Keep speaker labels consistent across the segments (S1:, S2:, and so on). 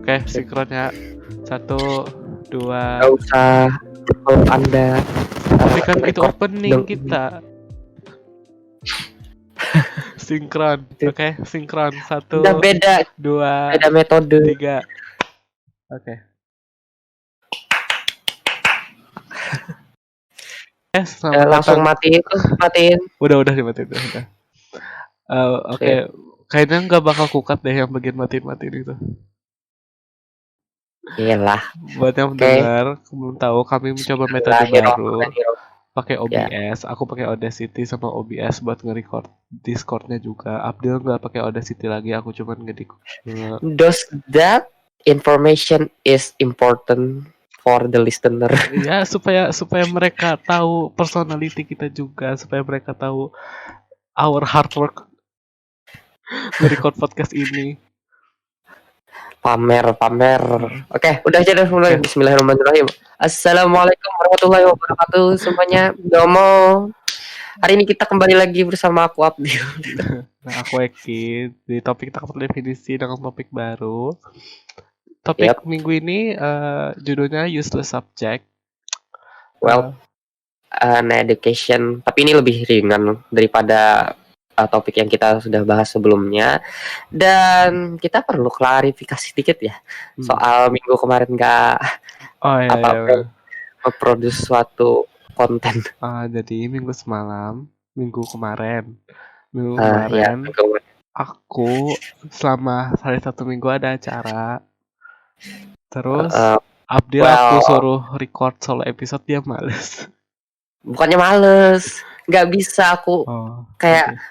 S1: Oke, sinkron ya. 1, 2.
S2: Gak usah kalau Anda
S1: Tapi kan itu
S2: record
S1: opening kita. Sinkron. Oke, sinkron. 1,
S2: udah beda
S1: 2,
S2: metode.
S1: 3. Oke. Selamat
S2: langsung
S1: datang.
S2: matiin.
S1: Udah dimatiin udah. Oke. Kayaknya nggak bakal kukat deh yang bagian matiin itu.
S2: Iyalah.
S1: Buat yang mendengar, belum tahu, kami mencoba metode baru. Pakai OBS, aku pakai Audacity sama OBS buat nge-record Discord-nya juga. Abdul nggak pakai Audacity lagi, aku cuma
S2: Does that information is important for the listener?
S1: Ya, supaya mereka tahu personality kita juga, supaya mereka tahu our hard work nge-record podcast ini.
S2: Pamer. Oke, udah aja deh mulai. Bismillahirrahmanirrahim. Assalamualaikum warahmatullahi wabarakatuh semuanya. Domo. Hari ini kita kembali lagi bersama aku Abdul.
S1: Nah, aku Eki. Di topik tak definisi dengan topik baru. Topik minggu ini judulnya useless subject.
S2: Well, an education. Tapi ini lebih ringan daripada topik yang kita sudah bahas sebelumnya. Dan kita perlu klarifikasi dikit ya soal minggu kemarin nggak memproduce suatu konten.
S1: Jadi minggu kemarin aku selama hari 1 minggu ada acara. Terus Abdul aku suruh record solo episode, dia males.
S2: Bukannya males, nggak bisa aku kayak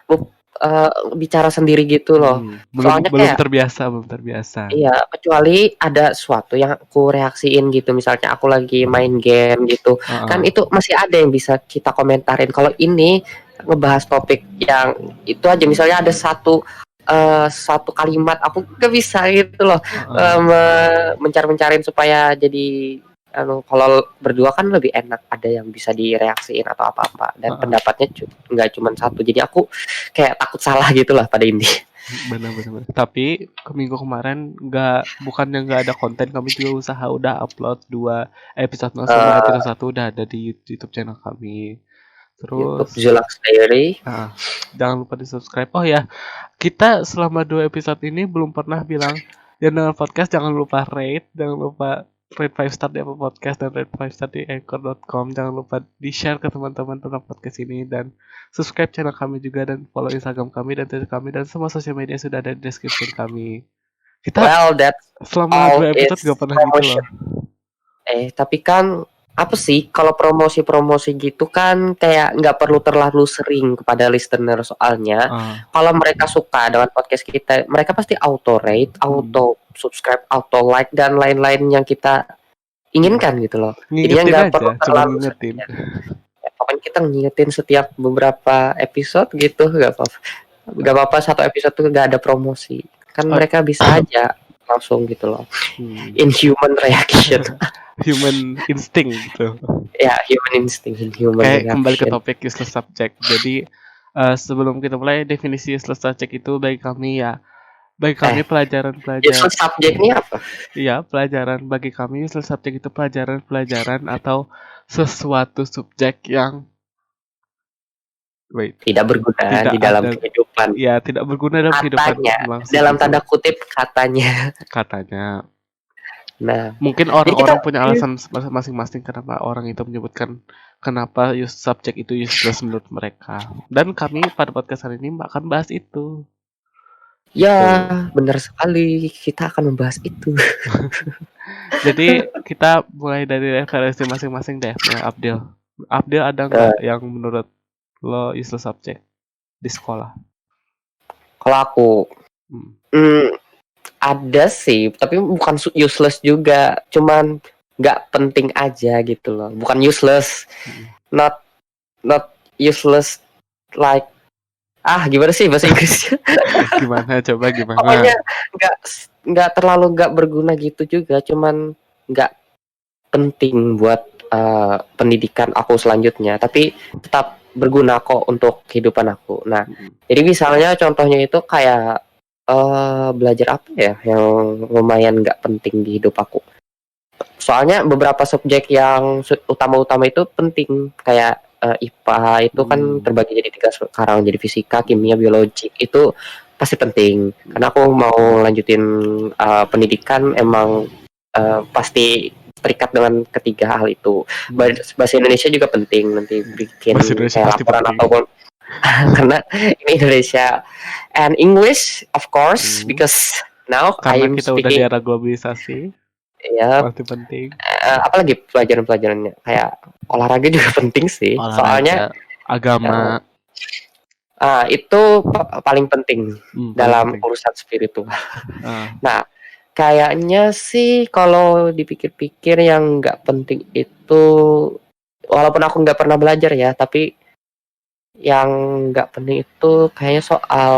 S2: bicara sendiri gitu loh.
S1: Soalnya belum terbiasa.
S2: Iya, kecuali ada sesuatu yang aku reaksiin gitu, misalnya aku lagi main game gitu, kan itu masih ada yang bisa kita komentarin. Kalau ini ngebahas topik yang itu aja, misalnya ada satu kalimat aku nggak bisa gitu loh, mencarin supaya jadi kalau berdua kan lebih enak, ada yang bisa direaksiin atau apa-apa, dan pendapatnya nggak cuma satu, jadi aku kayak takut salah gitu lah pada ini.
S1: Benar. Tapi minggu kemarin bukannya nggak ada konten, kami juga usaha udah upload 2 episode sama episode 1 udah ada di YouTube channel kami. Terus
S2: Zulax Diary.
S1: Jangan lupa di subscribe. Oh ya, kita selama 2 episode ini belum pernah bilang yang dengan podcast jangan lupa rate 5 star di Apple Podcast dan rate 5 star di Anchor.com. Jangan lupa di-share ke teman-teman tentang podcast ini, dan subscribe channel kami juga, dan follow Instagram kami dan Twitter kami, dan semua sosial media sudah ada di description kami. Kita selama 2 episode gak pernah gitu loh.
S2: Tapi kan apa sih, kalau promosi gitu kan kayak nggak perlu terlalu sering kepada listener, soalnya kalau mereka suka dengan podcast kita, mereka pasti auto rate, auto subscribe, auto like, dan lain-lain yang kita inginkan gitu loh. Jadi nggak perlu terlalu sering. Pokoknya kita ngingetin setiap beberapa episode gitu, nggak apa-apa 1 episode tuh nggak ada promosi, kan mereka bisa aja langsung gitu loh. Inhuman reaction.
S1: Human instinct gitu.
S2: Ya, human instinct.
S1: Kembali ke topik useless subject. Jadi sebelum kita mulai, definisi useless subject itu bagi kami pelajaran.
S2: Useless subject ini apa?
S1: Iya, pelajaran. Bagi kami useless subject itu pelajaran atau sesuatu subjek yang
S2: tidak berguna di dalam kehidupan.
S1: Iya, tidak berguna dalam kehidupan.
S2: Dalam tanda kutip katanya. Nah,
S1: mungkin orang-orang punya alasan masing-masing kenapa orang itu menyebutkan kenapa subjek itu useless menurut mereka. Dan kami pada podcast hari ini akan bahas itu.
S2: Ya, benar sekali. Kita akan membahas itu.
S1: Jadi kita mulai dari referensi masing-masing deh. Abdul ada nggak yang menurut lo useless subject di sekolah?
S2: Kalau aku ada sih, tapi bukan useless juga, cuman nggak penting aja gitu loh. Bukan useless, not useless like gimana sih bahasa Inggrisnya?
S1: Gimana?
S2: Pokoknya nggak terlalu nggak berguna gitu juga, cuman nggak penting buat pendidikan aku selanjutnya, tapi tetap berguna kok untuk kehidupan aku. Nah, jadi misalnya contohnya itu kayak Belajar apa ya yang lumayan nggak penting di hidup aku? Soalnya beberapa subjek yang utama-utama itu penting, kayak IPA itu kan terbagi jadi 3 sekarang, jadi fisika, kimia, biologi itu pasti penting. Karena aku mau lanjutin pendidikan emang pasti terikat dengan ketiga hal itu. Bahasa Indonesia juga penting, nanti bikin kayak laporan ataupun karena ini Indonesia and English of course because now
S1: Karena
S2: I'm
S1: kita udah di era globalisasi.
S2: Ya,
S1: pasti penting.
S2: Apalagi pelajaran-pelajarannya kayak olahraga juga penting sih.
S1: Olahraga,
S2: soalnya
S1: agama
S2: itu paling penting dalam
S1: penting.
S2: urusan spiritual. Nah, kayaknya sih kalau dipikir-pikir yang nggak penting itu, walaupun aku nggak pernah belajar ya, tapi yang nggak penting itu kayaknya soal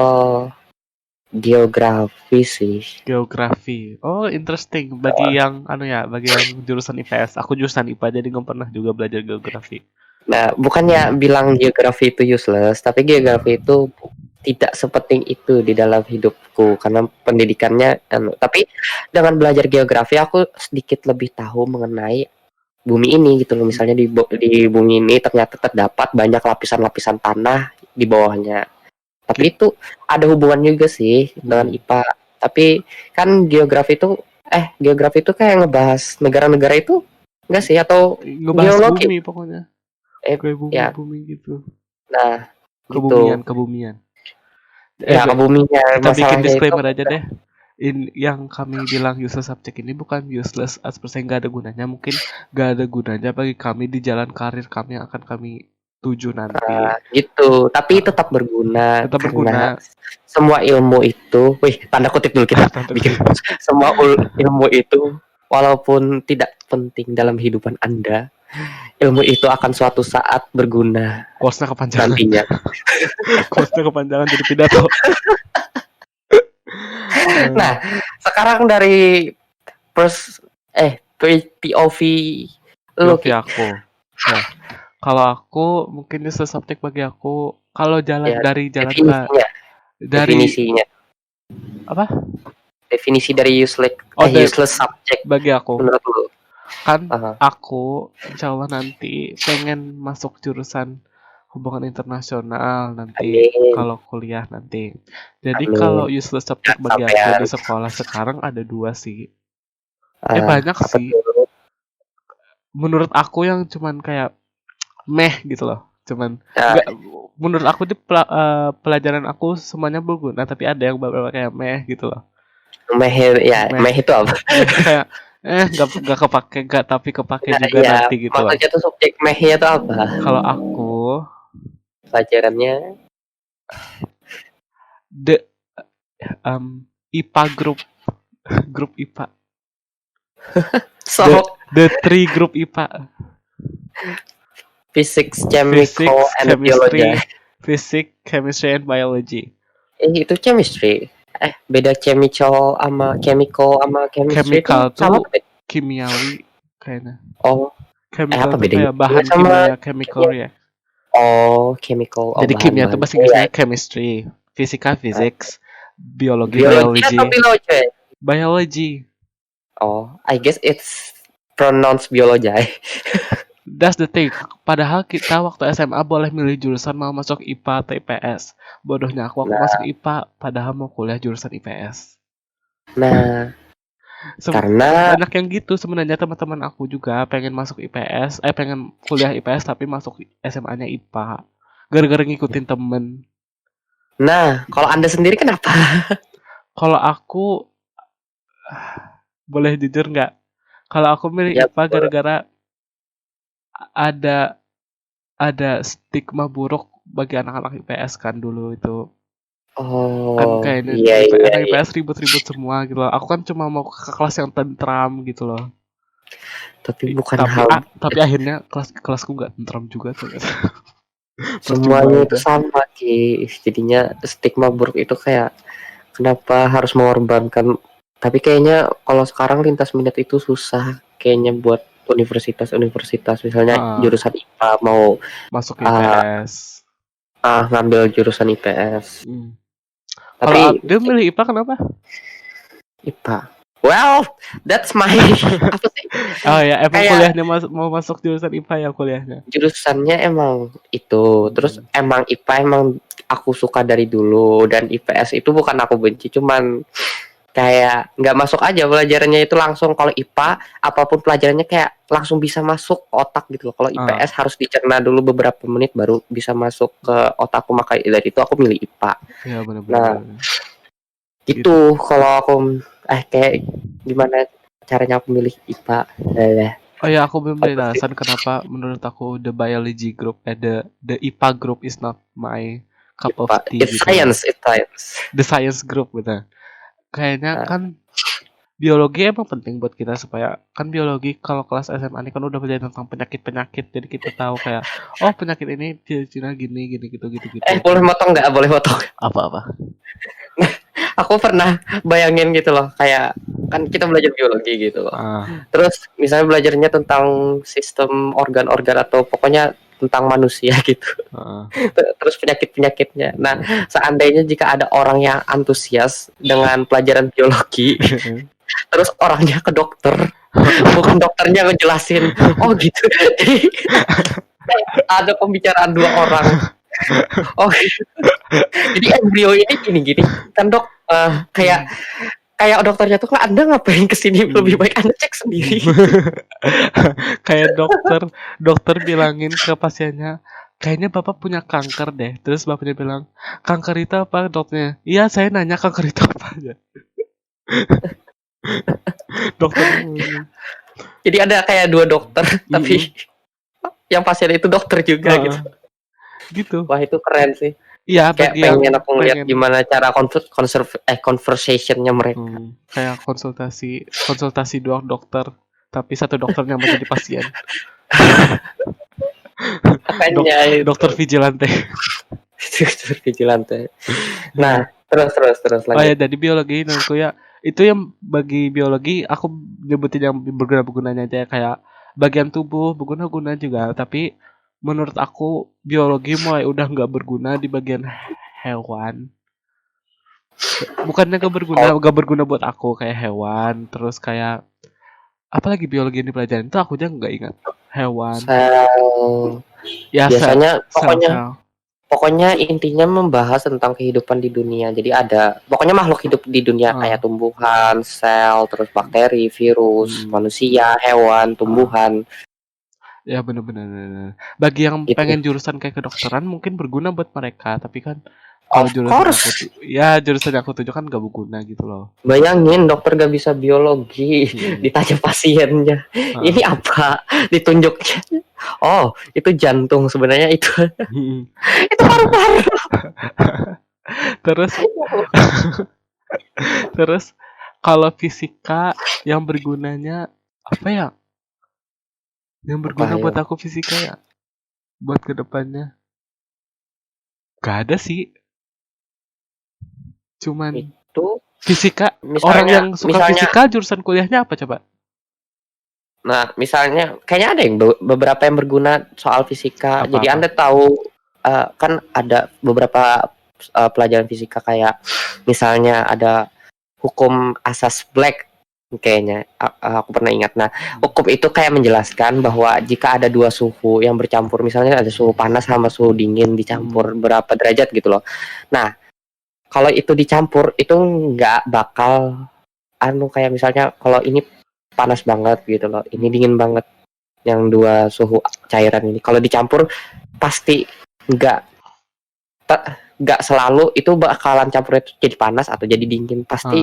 S2: geografi sih.
S1: Geografi. Oh, interesting. Bagi yang bagi yang jurusan IPS. Aku jurusan IPA jadi nggak pernah juga belajar geografi.
S2: Nah, bukannya bilang geografi itu useless, tapi geografi itu tidak sepenting itu di dalam hidupku karena pendidikannya. Tapi dengan belajar geografi aku sedikit lebih tahu mengenai bumi ini gitu loh. Misalnya di bumi ini ternyata terdapat banyak lapisan-lapisan tanah di bawahnya. Tapi itu ada hubungan juga sih dengan IPA. Tapi kan geografi itu kayak ngebahas negara-negara itu enggak sih, atau
S1: ngebahas geologi? Bumi pokoknya. Kayak bumi gitu.
S2: Nah,
S1: kebumian.
S2: Ya, kebumian.
S1: Kita bikin disclaimer aja deh. Yang kami bilang useless subject ini bukan useless as per se nggak ada gunanya. Mungkin nggak ada gunanya bagi kami di jalan karir kami yang akan kami tuju nanti.
S2: Gitu, tapi tetap berguna.
S1: Tetap berguna.
S2: Semua ilmu itu, tanda kutip dulu kita bikin. Semua ilmu itu walaupun tidak penting dalam kehidupan Anda, ilmu itu akan suatu saat berguna.
S1: Quotes-nya kepanjangan.
S2: Nantinya.
S1: Quotes-nya kepanjangan jadi pidato.
S2: Nah, sekarang dari POV lu
S1: aku. Nah, kalau aku mungkin useless subject bagi aku kalau jalan dari
S2: definisinya.
S1: Apa?
S2: Definisi dari useless subject
S1: bagi aku.
S2: Menurut lu?
S1: Kan aku insya Allah nanti pengen masuk jurusan hubungan internasional nanti. Kalau kuliah nanti. Jadi kalau useless subject bagi aku di sekolah sekarang ada 2 sih. Banyak sih. Menurut aku yang cuman kayak meh gitu loh. Cuman menurut aku di pelajaran aku semuanya berguna, tapi ada yang beberapa kayak meh gitu loh. Meh
S2: itu apa?
S1: Kayak nggak kepake, tapi kepake juga nanti gitu loh.
S2: Maksudnya tuh subjek mehnya itu apa?
S1: Kalau aku
S2: pelajarannya
S1: IPA grup IPA. The 3 grup IPA.
S2: Physics, chemical, and biology.
S1: Physics, chemistry, and biology.
S2: Itu chemistry. Beda chemical sama chemical sama chemistry.
S1: Chemical tuh kimiawi kayaknya.
S2: Oh.
S1: Chemical apa bedanya? Bahan kimia, chemical ya.
S2: Oh, chemical.
S1: Jadi kimia itu bahasa Inggrisnya chemistry, fisika physics, biologi biology.
S2: Oh, I guess it's pronounced biology.
S1: That's the thing. Padahal kita waktu SMA boleh milih jurusan mau masuk IPA atau IPS. Bodohnya aku masuk IPA padahal mau kuliah jurusan IPS.
S2: Nah, karena
S1: banyak yang gitu sebenarnya. Teman-teman aku juga pengen masuk IPS, pengen kuliah IPS tapi masuk SMA-nya IPA. Gara-gara ngikutin temen.
S2: Nah, kalau Anda sendiri kenapa?
S1: Kalau aku boleh jujur nggak? Kalau aku milih IPA gara-gara ada stigma buruk bagi anak-anak IPS kan dulu itu. Kan kayaknya anak IPS ribut-ribut semua gitu loh. Aku kan cuma mau ke kelas yang tentram gitu loh.
S2: Tapi bukan
S1: tapi akhirnya kelasku nggak tentram juga tuh.
S2: Semuanya itu sama Ki. Jadinya stigma buruk itu kayak kenapa harus mengorbankan. Tapi kayaknya kalau sekarang lintas minat itu susah kayaknya buat universitas misalnya jurusan IPA mau
S1: masuk IPS.
S2: Ngambil jurusan IPS.
S1: Kalau
S2: Tapi
S1: Abdul milih IPA kenapa?
S2: IPA. Well, that's my apa sih?
S1: Oh ya, emang
S2: Kayak
S1: kuliahnya mau masuk jurusan IPA ya kuliahnya.
S2: jurusannya emang itu. Terus emang IPA emang aku suka dari dulu, dan IPS itu bukan aku benci, cuman kayak nggak masuk aja pelajarannya itu langsung. Kalau IPA apapun pelajarannya kayak langsung bisa masuk otak gitu loh. Kalau IPS harus dicerna dulu beberapa menit baru bisa masuk ke otakku, makanya dari itu aku milih IPA.
S1: Iya benar-benar.
S2: Nah, gitu. Kalau aku kayak gimana caranya aku milih IPA.
S1: Oh ya, aku belum beri alasan kenapa menurut aku the biology group, the IPA group is not my cup of tea.
S2: It's
S1: gitu.
S2: science, it's science.
S1: The science group gitu. Kayaknya kan biologi emang penting buat kita, supaya kan biologi kalau kelas SMA ini kan udah belajar tentang penyakit-penyakit, jadi kita tahu kayak oh penyakit ini ciri-cirinya gini gitu.
S2: Boleh motong nggak? Boleh motong.
S1: Apa?
S2: Aku pernah bayangin gitu loh, kayak kan kita belajar biologi gitu loh. Terus misalnya belajarnya tentang sistem organ-organ atau pokoknya tentang manusia gitu. Terus penyakit-penyakitnya. Nah, seandainya jika ada orang yang antusias dengan pelajaran biologi, terus orangnya ke dokter, bukan dokternya ngejelasin, oh gitu. Jadi ada pembicaraan dua orang. Oh gitu. Jadi embrio ini gini kan dok, kayak dokternya tuh, Anda ngapain kesini, lebih baik Anda cek sendiri.
S1: Kayak dokter bilangin ke pasiennya, kayaknya bapak punya kanker deh. Terus bapaknya bilang, kanker itu apa? Dokternya, iya saya nanya kanker itu apa aja. Dokter.
S2: Jadi ada kayak dua dokter, tapi yang pasien itu dokter juga gitu. Wah itu keren sih.
S1: Iya,
S2: kayak pengen aku ngeliat gimana cara conversationnya mereka.
S1: Kayak konsultasi dua dokter, tapi satu dokternya menjadi pasien. Dokter vigilante.
S2: Dokter vigilante. Nah, terus lagi.
S1: Oh ya, dari biologi menurutku ya, itu yang bagi biologi aku nyebutin yang berguna-gunanya aja, kayak bagian tubuh berguna-guna juga, tapi menurut aku biologi mulai udah nggak berguna di bagian hewan. Bukannya nggak berguna buat aku kayak hewan, terus kayak apalagi biologi yang dipelajarin itu aku aja nggak ingat. Hewan.
S2: Ya, biasanya pokoknya intinya membahas tentang kehidupan di dunia. Jadi ada pokoknya makhluk hidup di dunia, kayak tumbuhan, sel, terus bakteri, virus, manusia, hewan, tumbuhan.
S1: Ya benar-benar. Bagi yang pengen jurusan kayak kedokteran mungkin berguna buat mereka, tapi kan kalau jurusan aku tuju kan gak berguna gitu loh.
S2: Bayangin dokter gak bisa biologi, ditanya pasiennya, ini apa? Ditunjuknya, oh itu jantung, sebenarnya itu itu paru-paru.
S1: Terus kalau fisika yang bergunanya apa ya? Yang berguna buat aku fisika ya, buat kedepannya gak ada sih. Cuman
S2: itu
S1: fisika. Orang yang suka fisika jurusan kuliahnya apa coba?
S2: Nah, misalnya kayaknya ada yang beberapa yang berguna soal fisika. Jadi Anda tahu kan ada beberapa pelajaran fisika, kayak misalnya ada hukum asas Black kayaknya, aku pernah ingat. Nah, hukum itu kayak menjelaskan bahwa jika ada dua suhu yang bercampur, misalnya ada suhu panas sama suhu dingin dicampur berapa derajat gitu loh. Nah, kalau itu dicampur itu nggak bakal kayak misalnya kalau ini panas banget gitu loh, ini dingin banget, yang dua suhu cairan ini kalau dicampur pasti nggak selalu itu bakalan campurnya itu jadi panas atau jadi dingin. Pasti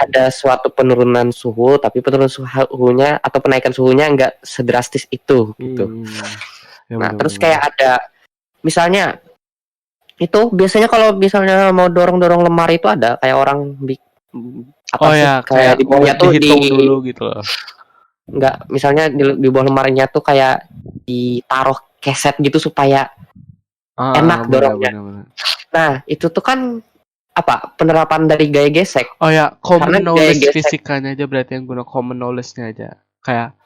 S2: ada suatu penurunan suhu, tapi penurunan suhunya atau penaikan suhunya nggak sedrastis itu gitu. Nah, terus kayak ada misalnya itu biasanya kalau misalnya mau dorong lemari itu ada kayak orang
S1: kayak
S2: di bawahnya tuh
S1: dulu gitu loh.
S2: Enggak, misalnya di bawah lemarinya tuh kayak ditaruh keset gitu supaya enak dorongnya. Bener. Nah, itu tuh kan penerapan dari gaya gesek.
S1: Oh ya, common knowledge fisikanya aja berarti yang guna common knowledge-nya aja. Kayak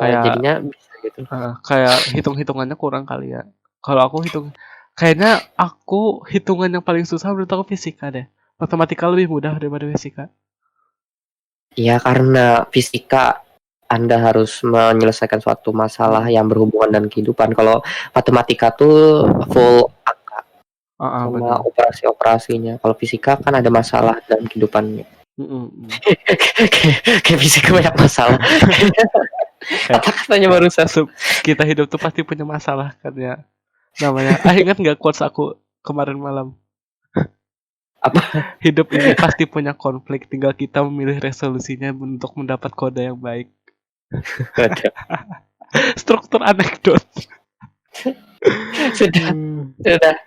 S2: jadinya bisa gitu.
S1: Kayak hitung-hitungannya kurang kali ya. Kalau aku kayaknya hitungan yang paling susah menurut aku fisika deh. Matematika lebih mudah daripada fisika.
S2: Iya, karena fisika Anda harus menyelesaikan suatu masalah yang berhubungan dengan kehidupan. Kalau matematika tuh full angka sama
S1: Benar.
S2: operasi-operasinya. Kalau fisika kan ada masalah dalam kehidupannya. Kayak fisika banyak masalah. Kata-katanya barusan.
S1: Kita hidup tuh pasti punya masalah kan ya. Namanya, ingat nggak quotes aku kemarin malam?
S2: Apa?
S1: Hidup ini pasti punya konflik, tinggal kita memilih resolusinya untuk mendapat kode yang baik. Struktur anekdot.
S2: Sudah.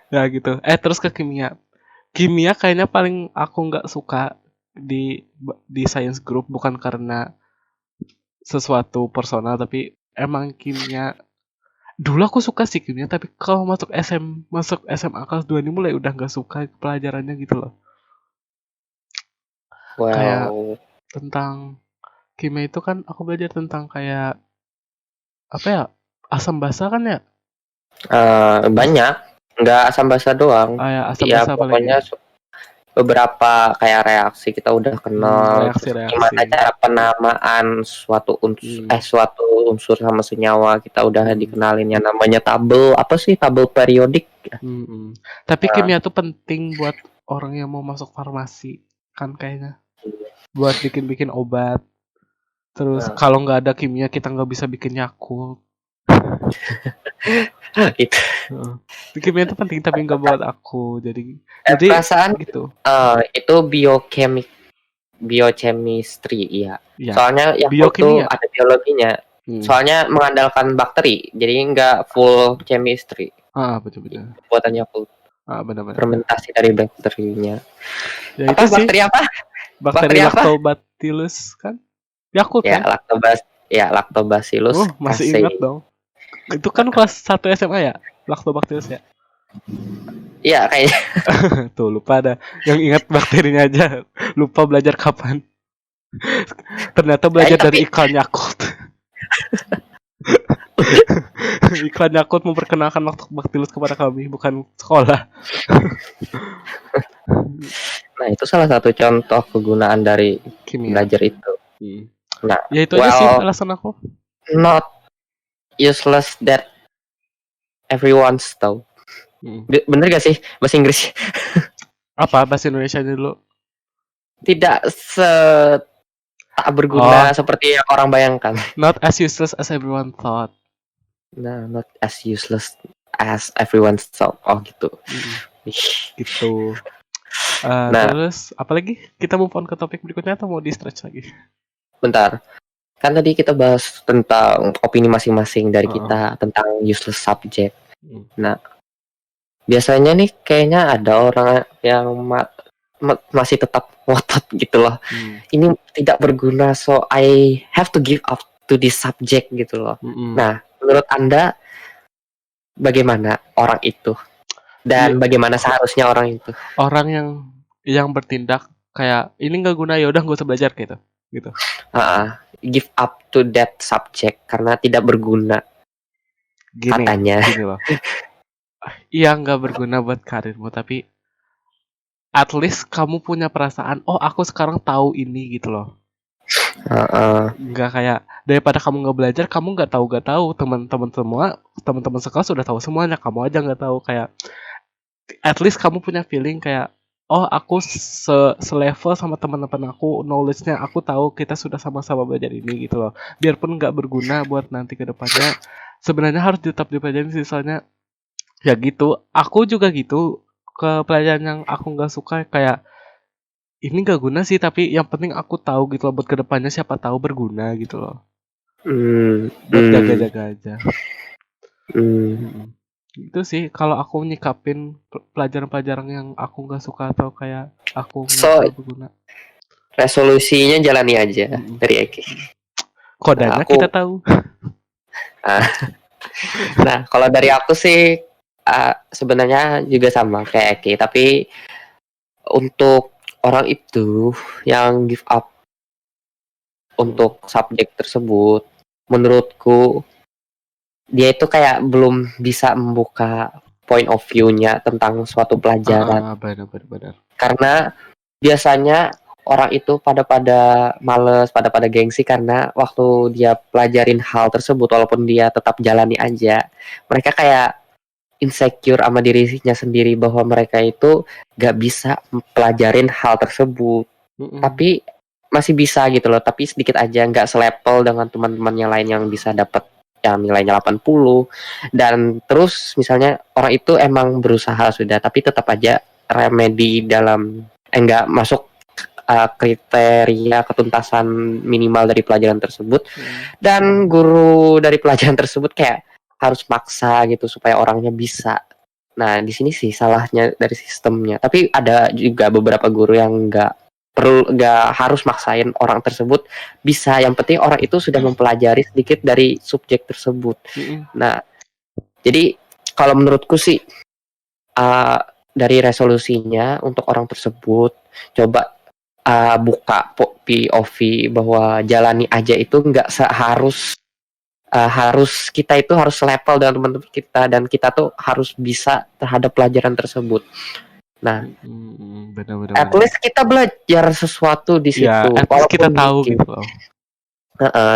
S1: Ya gitu. Terus ke kimia. Kimia kayaknya paling aku nggak suka di science group, bukan karena sesuatu personal, tapi emang kimia. Dulu aku suka sih kimia, tapi kalau masuk SMA kelas 2 ini mulai udah nggak suka pelajarannya gitu loh. Kayak tentang kimia itu kan aku belajar tentang kayak apa ya, asam basa kan ya?
S2: Banyak, nggak asam basa doang.
S1: Ya, asam
S2: Ya
S1: basa
S2: pokoknya beberapa kayak reaksi kita udah kenal.
S1: Reaksi.
S2: Gimana cara penamaan suatu unsur sama senyawa kita udah dikenalin, yang namanya tabel periodik.
S1: Tapi kimia tuh penting buat orang yang mau masuk farmasi kan kayaknya. Buat bikin obat. Terus kalau nggak ada kimia kita nggak bisa bikin Yakult.
S2: Gitu.
S1: Kimia itu penting tapi nggak buat aku. Jadi
S2: perasaan
S1: gitu.
S2: Itu biochemistry ya. Soalnya yang
S1: biokimia
S2: itu ada biologinya. Soalnya mengandalkan bakteri, jadi nggak full chemistry.
S1: Betul.
S2: Buatannya full.
S1: Benar.
S2: Fermentasi dari bakterinya.
S1: Ya, itu
S2: bakteri
S1: sih.
S2: apa?
S1: Bakteri Lactobacillus kan? Yakult
S2: ya, kan? Lactobacillus.
S1: Masih ingat dong. Itu kan kelas 1 SMA ya? Lactobacillus ya?
S2: Iya, kayaknya.
S1: Tuh, lupa ada. Yang ingat bakterinya aja. Lupa belajar kapan. Ternyata belajar dari iklan Yakult. Iklan Yakult memperkenalkan Lactobacillus kepada kami, bukan sekolah.
S2: Nah, itu salah satu contoh kegunaan dari kimia. Belajar itu. Nah,
S1: ya itu aja sih alasan aku.
S2: Not useless that everyone's tahu. Bener gak sih bahasa Inggris?
S1: Apa bahasa Indonesia dulu?
S2: Tidak tak berguna seperti yang orang bayangkan.
S1: Not as useless as everyone thought.
S2: Nah, not as useless as everyone thought. Oh gitu.
S1: Gitu. Terus apalagi kita move on ke topik berikutnya atau mau di stretch lagi?
S2: Bentar. Kan tadi kita bahas tentang opini masing-masing dari kita tentang useless subject. Nah, biasanya nih kayaknya ada orang yang masih tetap ngotot gitu loh. Ini tidak berguna, so I have to give up to this subject gitu loh. Nah, menurut Anda bagaimana orang itu? Dan bagaimana seharusnya orang itu?
S1: Orang yang bertindak kayak ini nggak guna, ya udah nggak usah belajar gitu.
S2: Give up to that subject karena tidak berguna. Katanya.
S1: Gini loh. Iya, nggak berguna buat karirmu, tapi at least kamu punya perasaan, oh aku sekarang tahu ini gitu loh. Nggak kayak daripada kamu nggak belajar, kamu nggak tahu teman-teman sekelas sudah tahu semuanya, kamu aja nggak tahu. Kayak at least kamu punya feeling kayak, oh aku selevel sama teman-teman aku, knowledge-nya aku tahu kita sudah sama-sama belajar ini gitu loh. Biarpun nggak berguna buat nanti ke depannya, sebenarnya harus tetap dipelajari. Misalnya ya gitu, aku juga gitu ke pelajaran yang aku nggak suka, kayak ini nggak guna sih, tapi yang penting aku tahu gitu loh, buat kedepannya siapa tahu berguna gitu loh. Buat jaga-jaga aja. Itu sih kalau aku nyikapin pelajaran-pelajaran yang aku nggak suka atau kayak aku nggak berguna.
S2: Resolusinya jalani aja dari Eki.
S1: Kodanya kita tahu.
S2: Nah, kalau dari aku sih sebenarnya juga sama kayak Eki, tapi untuk orang itu yang give up untuk subjek tersebut, menurutku dia itu kayak belum bisa membuka point of view-nya tentang suatu pelajaran.
S1: Benar.
S2: Karena biasanya orang itu pada males, pada gengsi karena waktu dia pelajarin hal tersebut walaupun dia tetap jalani aja, mereka kayak insecure sama dirinya sendiri bahwa mereka itu gak bisa pelajarin hal tersebut. Tapi masih bisa gitu loh, tapi sedikit aja, nggak selevel dengan teman-temannya lain yang bisa dapat yang nilainya 80. Dan terus misalnya orang itu emang berusaha sudah, tapi tetap aja remedi dalam enggak masuk kriteria ketuntasan minimal dari pelajaran tersebut. Dan guru dari pelajaran tersebut kayak harus maksa gitu supaya orangnya bisa. Nah, di sini sih salahnya dari sistemnya. Tapi ada juga beberapa guru yang nggak harus maksain orang tersebut bisa. Yang penting orang itu sudah mempelajari sedikit dari subjek tersebut. Nah, jadi kalau menurutku sih dari resolusinya untuk orang tersebut coba buka POV bahwa jalani aja itu nggak harus kita itu harus level dengan teman-teman kita dan kita tuh harus bisa terhadap pelajaran tersebut. Nah, at least kita belajar sesuatu di situ.
S1: Ya, at least kita tahu gitu loh.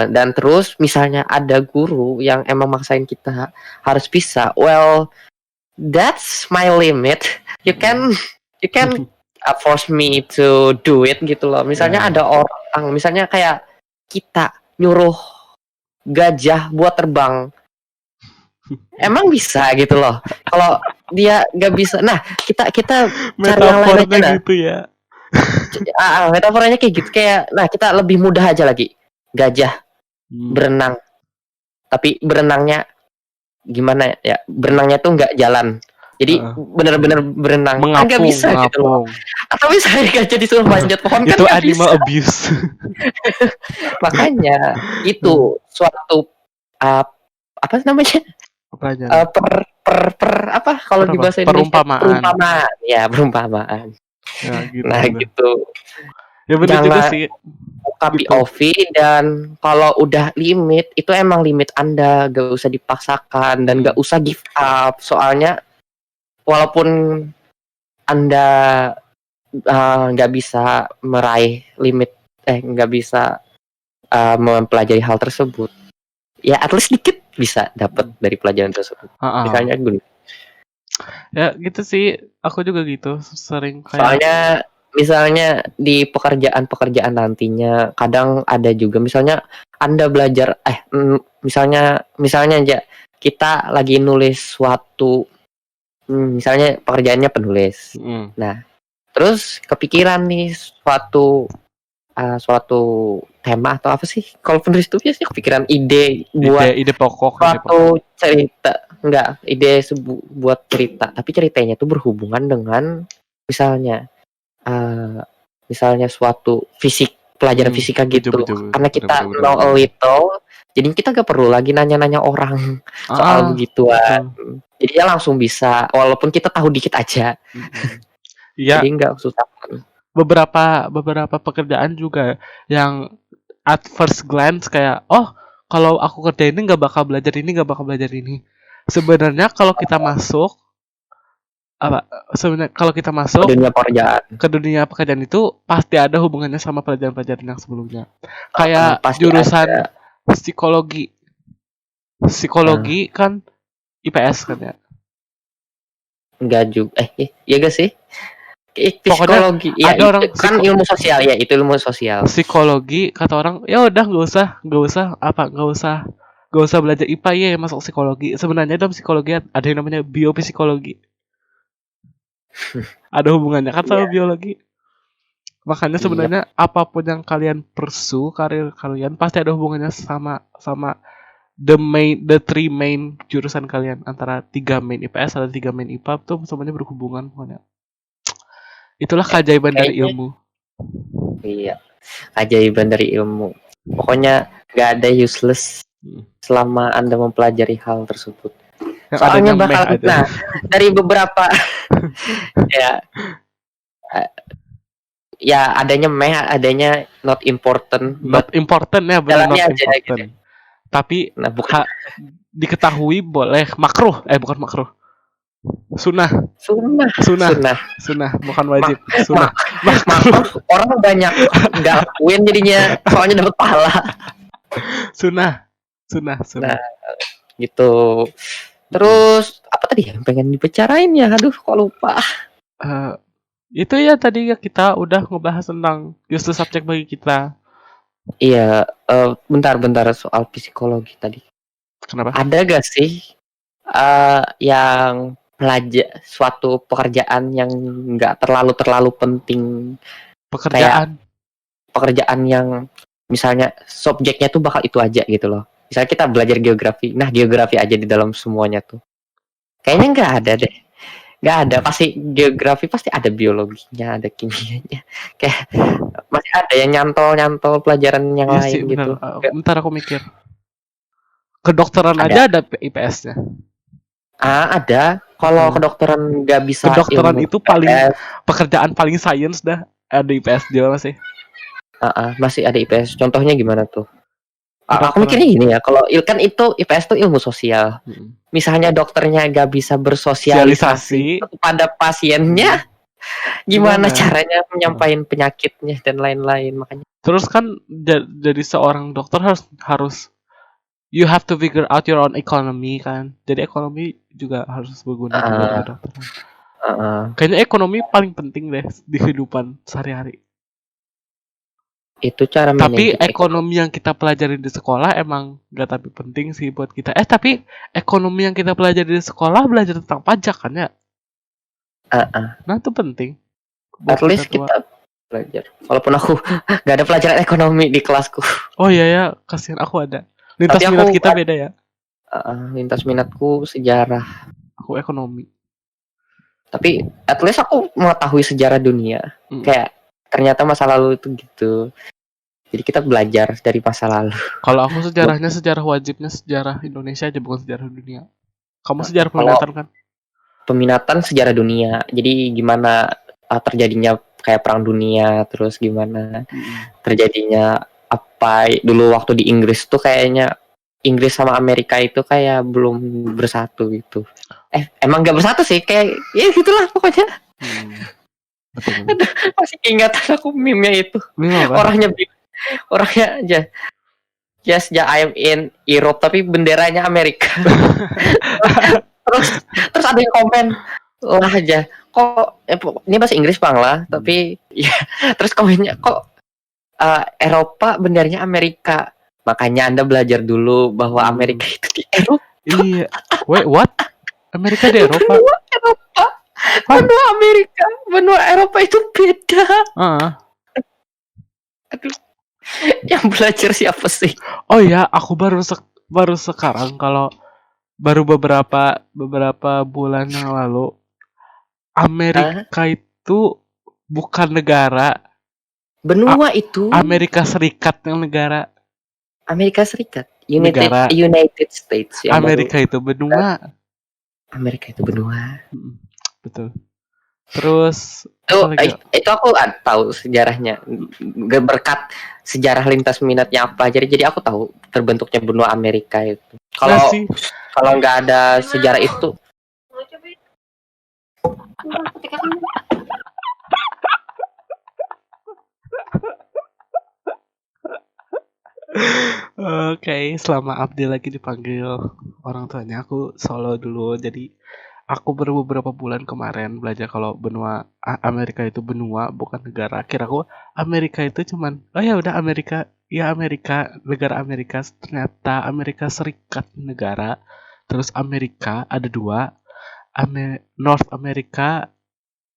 S2: Dan terus misalnya ada guru yang emang maksain kita harus bisa, well, that's my limit. You can force me to do it gitu loh. Misalnya ada orang, misalnya kayak kita nyuruh gajah buat terbang, emang bisa gitu loh. Kalau dia nggak bisa, nah kita cari yang lain aja gitu ya. Metaforanya kayak gitu, kayak nah kita lebih mudah aja lagi. Gajah berenang, tapi berenangnya gimana ya? Berenangnya tuh nggak jalan. Jadi benar-benar berenang nggak bisa gitu loh. Atau misalnya gajah disuruh manjat pohon kan
S1: itu animal abuse.
S2: Makanya itu suatu apa namanya? Apa kalau di bahasa Indonesia perumpamaan. Ya, gitu, nah gitu.
S1: Ya benar juga sih.
S2: Buka POV dan kalau udah limit itu emang limit Anda, gak usah dipaksakan dan gak usah give up. Soalnya walaupun Anda nggak bisa meraih limit, nggak bisa mempelajari hal tersebut, ya at least dikit bisa dapat dari pelajaran tersebut. Misalnya gini.
S1: Ya gitu sih, aku juga gitu sering kayak.
S2: Soalnya misalnya di pekerjaan nantinya kadang ada juga misalnya Anda belajar misalnya aja kita lagi nulis suatu misalnya pekerjaannya penulis. Nah, terus kepikiran nih suatu tema atau apa sih? Kalau penulis itu biasanya kepikiran ide buat
S1: ide pokok
S2: suatu cerita. Enggak, ide buat cerita, tapi ceritanya itu berhubungan dengan misalnya suatu pelajaran fisika gitu. Karena kita know a little, jadi kita gak perlu lagi nanya-nanya orang soal begituan. Jadi dia langsung bisa, walaupun kita tahu dikit aja.
S1: Iya.
S2: Jadi nggak susah.
S1: Beberapa pekerjaan juga yang at first glance kayak, oh kalau aku kerja ini nggak bakal belajar ini. Sebenarnya kalau kita masuk ke dunia pekerjaan itu pasti ada hubungannya sama pelajaran-pelajaran yang sebelumnya. Kayak jurusan psikologi kan IPS kan ya?
S2: Enggak juga. Iya gak sih? Psikologi. Ya, ada orang kan ilmu sosial ya, itu ilmu sosial.
S1: Psikologi kata orang, ya udah nggak usah belajar IPA ya masuk psikologi. Sebenarnya dalam psikologi ada yang namanya biopsikologi. Ada hubungannya kan sama biologi. Makanya sebenarnya apapun yang kalian pursue, karir kalian pasti ada hubungannya sama the three main jurusan kalian, antara 3 main IPS atau 3 main IPA tuh semuanya berhubungan pokoknya. Itulah keajaiban dari ilmu.
S2: Iya, keajaiban dari ilmu. Pokoknya gak ada useless selama Anda mempelajari hal tersebut. Soalnya bakal dari beberapa ya adanya adanya not important
S1: ya, benar not important. Gitu. Tapi diketahui boleh makruh, bukan makruh. Sunnah, bukan wajib. Sunnah.
S2: Maklum orang banyak nggak lakuin jadinya, soalnya dapat pahala.
S1: Sunnah.
S2: Nah, gitu. Terus apa tadi yang pengen dibicarain ya? Aduh, kok lupa.
S1: Itu ya tadi ya kita udah ngebahas tentang useless subject bagi kita.
S2: Iya, bentar soal psikologi tadi.
S1: Kenapa?
S2: Ada gak sih yang suatu pekerjaan yang nggak terlalu penting, pekerjaan yang misalnya subjeknya tuh bakal itu aja gitu loh. Misalnya kita belajar geografi, nah geografi aja di dalam semuanya tuh. Kayaknya nggak ada deh. Nggak ada, pasti geografi pasti ada biologinya, ada kimianya. Kayak masih ada yang nyantol pelajaran yang
S1: Iya
S2: lain
S1: sih,
S2: gitu.
S1: Bentar aku mikir. Kedokteran aja ada IPS-nya.
S2: Ada. Kalau kedokteran nggak bisa.
S1: Kedokteran itu pekerjaan paling sains dah. Ada IPS juga masih.
S2: Masih ada IPS. Contohnya gimana tuh? Aku mikirnya gini ya, kalau kan itu IPS tuh ilmu sosial. Misalnya dokternya nggak bisa bersosialisasi kepada pasiennya, gimana caranya menyampaikan penyakitnya dan lain-lain, makanya.
S1: Terus kan jadi seorang dokter harus you have to figure out your own economy kan. Jadi ekonomi juga harus berguna buat kedokteran. Kayaknya ekonomi paling penting deh di kehidupan sehari-hari.
S2: Itu cara
S1: tapi ekonomi yang kita pelajari di sekolah emang gak tapi penting sih buat kita. Tapi ekonomi yang kita pelajari di sekolah belajar tentang pajak kan ya? Nah itu penting.
S2: At least kita belajar. Walaupun aku gak ada pelajaran ekonomi di kelasku.
S1: Oh iya ya, kasihan aku ada. Lintas minat kita beda ya?
S2: Lintas minatku sejarah.
S1: Aku ekonomi.
S2: Tapi at least aku mengetahui sejarah dunia. Kayak ternyata masa lalu itu gitu. Jadi kita belajar dari masa lalu.
S1: Kalau aku sejarahnya sejarah wajibnya sejarah Indonesia aja, bukan sejarah dunia. Kamu sejarah peminatan kan?
S2: Peminatan sejarah dunia. Jadi gimana terjadinya kayak perang dunia, terus gimana terjadinya apa dulu waktu di Inggris tuh kayaknya Inggris sama Amerika itu kayak belum bersatu gitu. Emang gak bersatu sih, kayak ya gitulah pokoknya. Masih ingatan aku meme-nya itu. Orangnya aja yes, I'm in Europe tapi benderanya Amerika. terus ada yang komen lah aja kok ini bahasa Inggris bang lah tapi ya terus komennya kok Eropa benderanya Amerika, makanya Anda belajar dulu bahwa Amerika itu di Eropa.
S1: Iya. Wait, what? Amerika di Eropa?
S2: Benua Amerika, benua Eropa itu beda. Aduh, yang belajar siapa sih?
S1: Oh ya, aku baru sekarang kalau baru beberapa bulan yang lalu Amerika itu bukan negara.
S2: Benua itu
S1: Amerika Serikat yang negara.
S2: Amerika Serikat, United States.
S1: Amerika itu benua.
S2: Amerika itu benua.
S1: Betul. Terus
S2: itu aku tahu sejarahnya berkat sejarah lintas minatnya apa jadi aku tahu terbentuknya benua Amerika itu. Kalau nggak ada sejarah itu
S1: Oke, selama Abdi lagi dipanggil orang tuanya, aku solo dulu. Jadi aku baru beberapa bulan kemarin belajar kalau benua Amerika itu benua bukan negara. Kira aku Amerika itu cuman ya udah Amerika, ya Amerika, negara Amerika. Ternyata Amerika Serikat negara. Terus Amerika ada dua, North America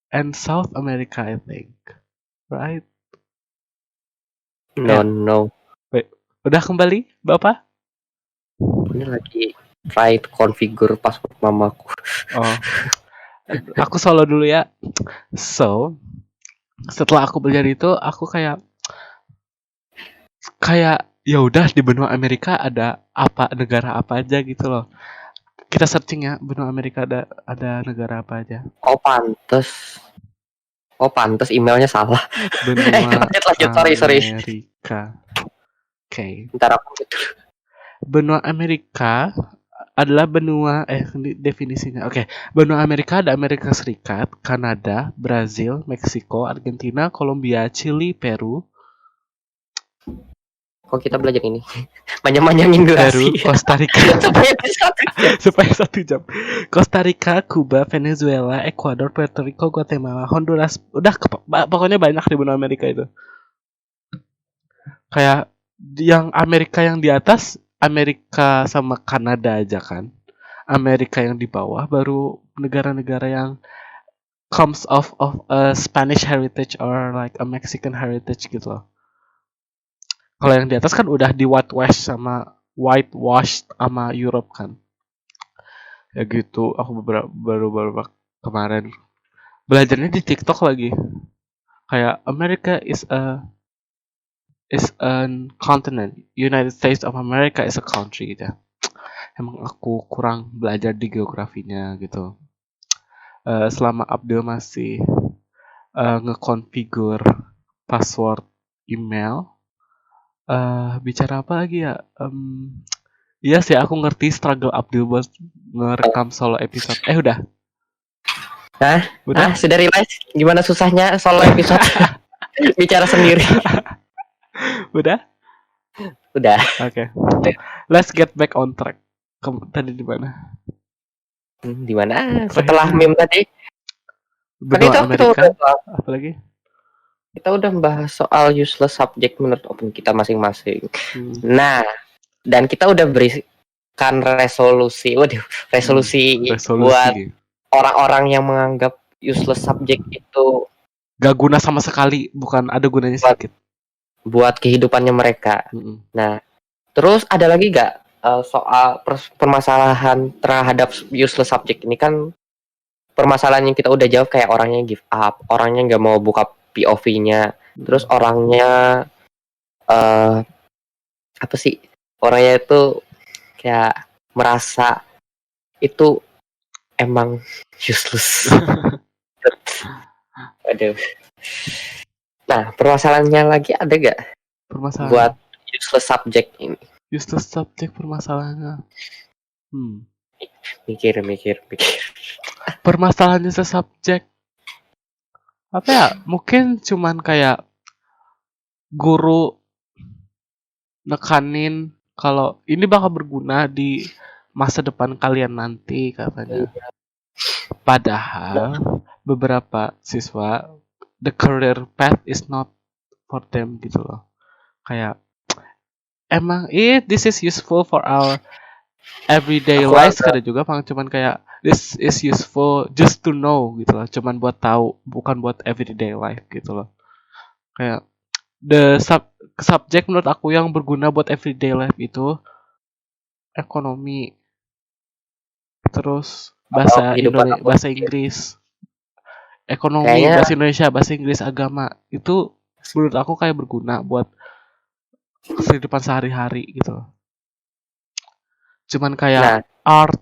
S1: and South America, I think. Right?
S2: No.
S1: Wait, udah kembali, Bapak?
S2: Ini lagi try to configure password mamaku.
S1: Oh. Aku solo dulu ya. So, setelah aku belajar itu, aku kayak ya udah di benua Amerika ada negara apa aja gitu loh. Kita searching ya, benua Amerika ada negara apa aja.
S2: Oh pantes emailnya salah.
S1: Benua
S2: sorry.
S1: Amerika. Oke.
S2: Bentar aku gitu.
S1: Benua Amerika adalah benua ini definisinya. Oke. Benua Amerika ada Amerika Serikat, Kanada, Brazil, Meksiko, Argentina, Kolombia, Chili, Peru,
S2: Kok kita belajar ini? Panjang-panjangin durasi.
S1: Costa Rica. Supaya 1 jam. Costa Rica, Kuba, Venezuela, Ekuador, Puerto Rico, Guatemala, Honduras. Udah pokoknya banyak di benua Amerika itu. Kayak yang Amerika yang di atas, Amerika sama Kanada aja kan. Amerika yang di bawah baru negara-negara yang comes of a Spanish heritage or like a Mexican heritage gitu loh. Kalau yang di atas kan udah di whitewashed sama Europe kan. Ya gitu, aku baru kemarin belajarnya di TikTok lagi. Kayak America is a continent, United States of America is a country gitu. Emang aku kurang belajar di geografinya gitu. Selama Abdul masih ngekonfigur password email, bicara apa lagi ya? Iya sih, aku ngerti struggle Abdul buat ngerekam solo episode. Udah.
S2: Udah? Sudah realize gimana susahnya solo episode? Bicara sendiri.
S1: Udah?
S2: Udah.
S1: Oke. Let's get back on track. Tadi di mana?
S2: Di mana? Setelah meme tadi.
S1: Benua Amerika. Apa lagi?
S2: Kita udah membahas soal useless subject menurut opini kita masing-masing. Nah, dan kita udah berikan resolusi buat orang-orang yang menganggap useless subject itu
S1: gak guna sama sekali, bukan ada gunanya sedikit
S2: buat kehidupannya mereka. Nah, terus ada lagi gak soal permasalahan terhadap useless subject ini? Kan permasalahan yang kita udah jawab, kayak orangnya give up, orangnya gak mau buka POV-nya, terus orangnya apa sih, orangnya itu kayak merasa itu emang useless. Aduh. Nah, permasalahannya lagi ada gak buat useless subject ini?
S1: Useless subject permasalahannya.
S2: Mikir.
S1: Permasalahannya subject apa ya? Mungkin cuman kayak guru nekanin kalau ini bakal berguna di masa depan kalian nanti katanya. Padahal beberapa siswa the career path is not for them gitu loh. Kayak emang this is useful for our everyday life, ada juga cuman kayak this is useful just to know gitu loh, cuman buat tahu, bukan buat everyday life gitu loh. Kayak the subject menurut aku yang berguna buat everyday life itu ekonomi, terus bahasa Inggris, ekonomi, bahasa Indonesia, bahasa Inggris, agama. Itu menurut aku kayak berguna buat kehidupan sehari-hari gitu loh. Cuman kayak art,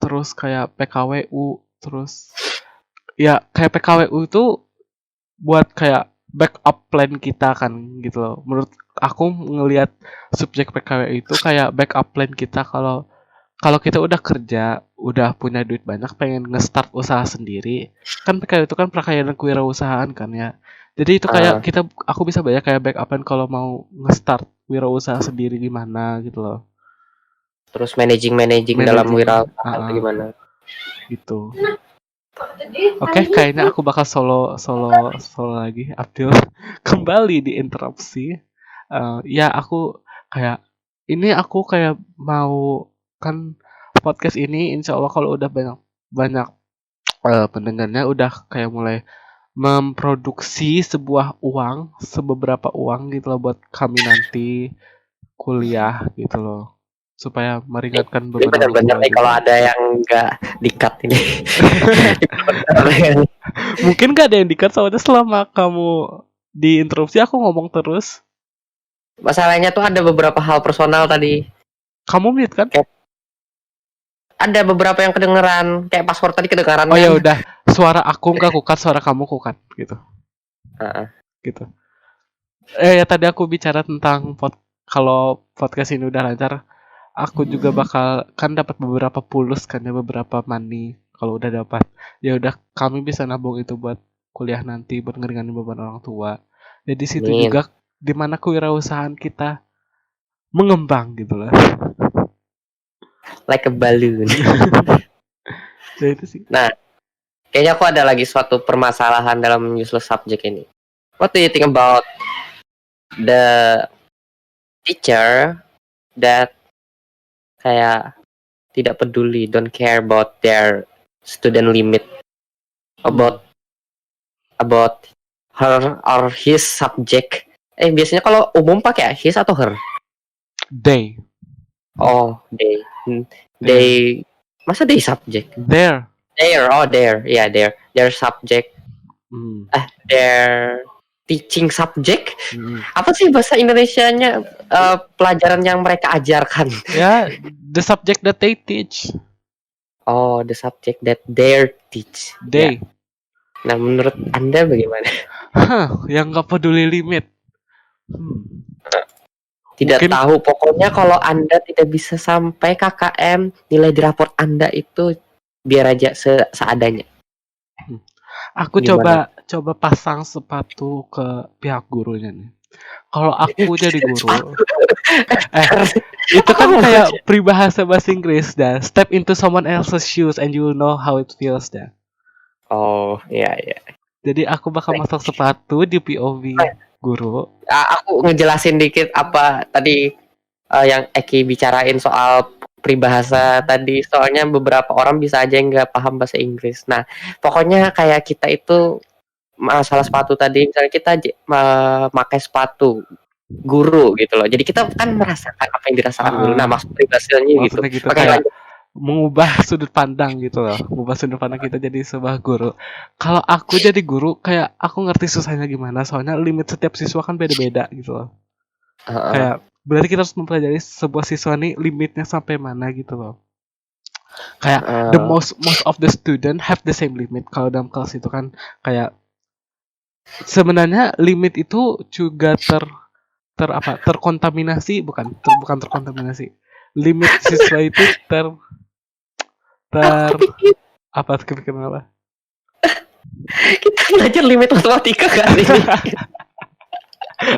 S1: terus kayak PKWU, terus ya kayak PKWU itu buat kayak backup plan kita kan gitu loh. Menurut aku ngelihat subjek PKWU itu kayak backup plan kita kalau kita udah kerja, udah punya duit banyak, pengen nge-start usaha sendiri. Kan PKWU itu kan prakarya kewirausahaan kan ya. Jadi itu kayak aku bisa banyak kayak backup plan kalau mau nge-start wirausaha sendiri gimana gitu loh.
S2: Terus managing dalam wirausaha gimana?
S1: Gitu. Oke, kayaknya aku bakal solo lagi. Abdul kembali diinterupsi. Ya aku kayak ini aku kayak mau kan podcast ini insya Allah kalau udah banyak pendengarnya, udah kayak mulai memproduksi sebeberapa uang gitu loh buat kami nanti kuliah gitu loh, supaya meringankan beban.
S2: Benar-benar nih, kalau ada yang nggak di-cut ini.
S1: Mungkin nggak ada yang di-cut soalnya selama kamu diinterupsi aku ngomong terus.
S2: Masalahnya tuh ada beberapa hal personal tadi.
S1: Kamu mute kan?
S2: Ada beberapa yang kedengeran, kayak password tadi kedengeran.
S1: Oh ya udah, suara aku nggak kukat, suara kamu kukat gitu. Gitu. Ya tadi aku bicara tentang kalau podcast ini udah lancar, aku juga bakal kan dapat beberapa pulus kan ya, beberapa money kalau udah dapat. Ya udah kami bisa nabung itu buat kuliah nanti buat ngeringanin beban orang tua. Jadi situ
S2: Amin.
S1: juga dimana kewirausahaan kita mengembang gitu lah.
S2: Like a balloon.
S1: Ya itu sih.
S2: Nah, kayaknya aku ada lagi suatu permasalahan dalam useless subject ini. What do you think about the teacher that kayak tidak peduli, don't care about their student limit, about her or his subject. Biasanya kalau umum pakai his atau her?
S1: They.
S2: Oh, they. They. Masa they subject?
S1: Their.
S2: Their. Yeah, their subject. Their teaching subject. Apa sih bahasa Indonesianya? Pelajaran yang mereka ajarkan.
S1: Ya, the subject that they teach.
S2: Oh, the subject that they teach.
S1: They.
S2: Ya. Nah, menurut Anda bagaimana?
S1: Yang nggak peduli limit.
S2: Tidak mungkin tahu, pokoknya kalau Anda tidak bisa sampai KKM, nilai di raport Anda itu biar aja seadanya.
S1: Aku coba pasang sepatu ke pihak gurunya nih. Kalau aku jadi guru, itu kan kayak peribahasa bahasa Inggris dah. Step into someone else's shoes and you will know how it feels dah.
S2: Oh, iya.
S1: Jadi aku bakal masuk sepatu di POV guru.
S2: Aku ngejelasin dikit apa tadi yang Eki bicarain soal peribahasa tadi. Soalnya beberapa orang bisa aja nggak paham bahasa Inggris. Nah, pokoknya kayak kita itu masalah sepatu tadi, misalnya kita pakai sepatu guru gitu loh. Jadi kita kan merasakan apa yang dirasakan guru. Nah, maksud peribahasanya gitu.
S1: Kayak mengubah sudut pandang gitu loh. Mengubah sudut pandang kita jadi sebuah guru. Kalau aku jadi guru, kayak aku ngerti susahnya gimana. Soalnya limit setiap siswa kan beda-beda gitu loh. Kayak berarti kita harus mempelajari sebuah siswa nih limitnya sampai mana gitu loh. Kayak the most of the student have the same limit. Kalau dalam kelas itu kan kayak sebenarnya limit itu juga terkontaminasi, bukan terkontaminasi. Limit siswa itu apa kepikiran apa?
S2: Kita belajar limit matematika kali ini.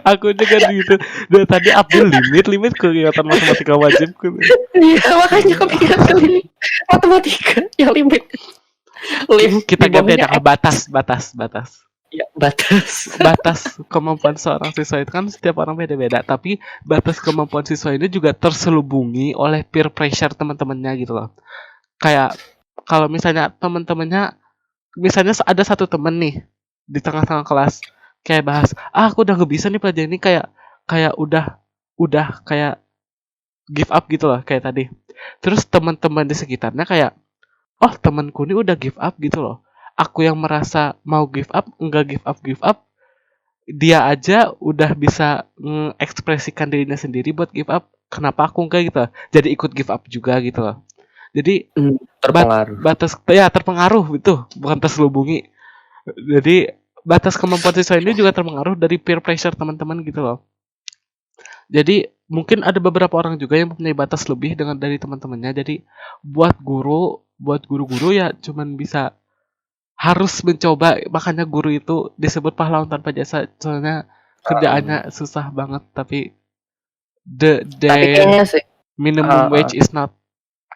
S1: Aku juga gitu. Dari tadi Abdul limit kegiatan matematika wajib.
S2: Iya, makanya kepikiran limit matematika yang limit.
S1: Kita ganti batas.
S2: Ya, batas
S1: kemampuan seorang siswa itu kan setiap orang beda-beda, tapi batas kemampuan siswa ini juga terselubungi oleh peer pressure teman-temannya gitu loh. Kayak kalau misalnya teman-temannya, misalnya ada satu temen nih di tengah-tengah kelas kayak bahas, aku udah nggak bisa nih pelajaran ini, kayak udah kayak give up gitu loh kayak tadi. Terus teman-teman di sekitarnya kayak, oh temanku ini udah give up gitu loh. Aku yang merasa mau give up, enggak give up, dia aja udah bisa mengekspresikan dirinya sendiri buat give up. Kenapa aku enggak gitu? Jadi ikut give up juga gitu loh. Jadi
S2: terpengaruh.
S1: Terpengaruh itu, bukan terselubungi. Jadi batas kemampuan siswa ini juga terpengaruh dari peer pressure teman-teman gitu loh. Jadi mungkin ada beberapa orang juga yang mempunyai batas lebih dari teman-temannya. Jadi buat guru-guru ya cuman bisa harus mencoba. Makanya guru itu disebut pahlawan tanpa jasa, soalnya kerjaannya susah banget, tapi the minimum wage is not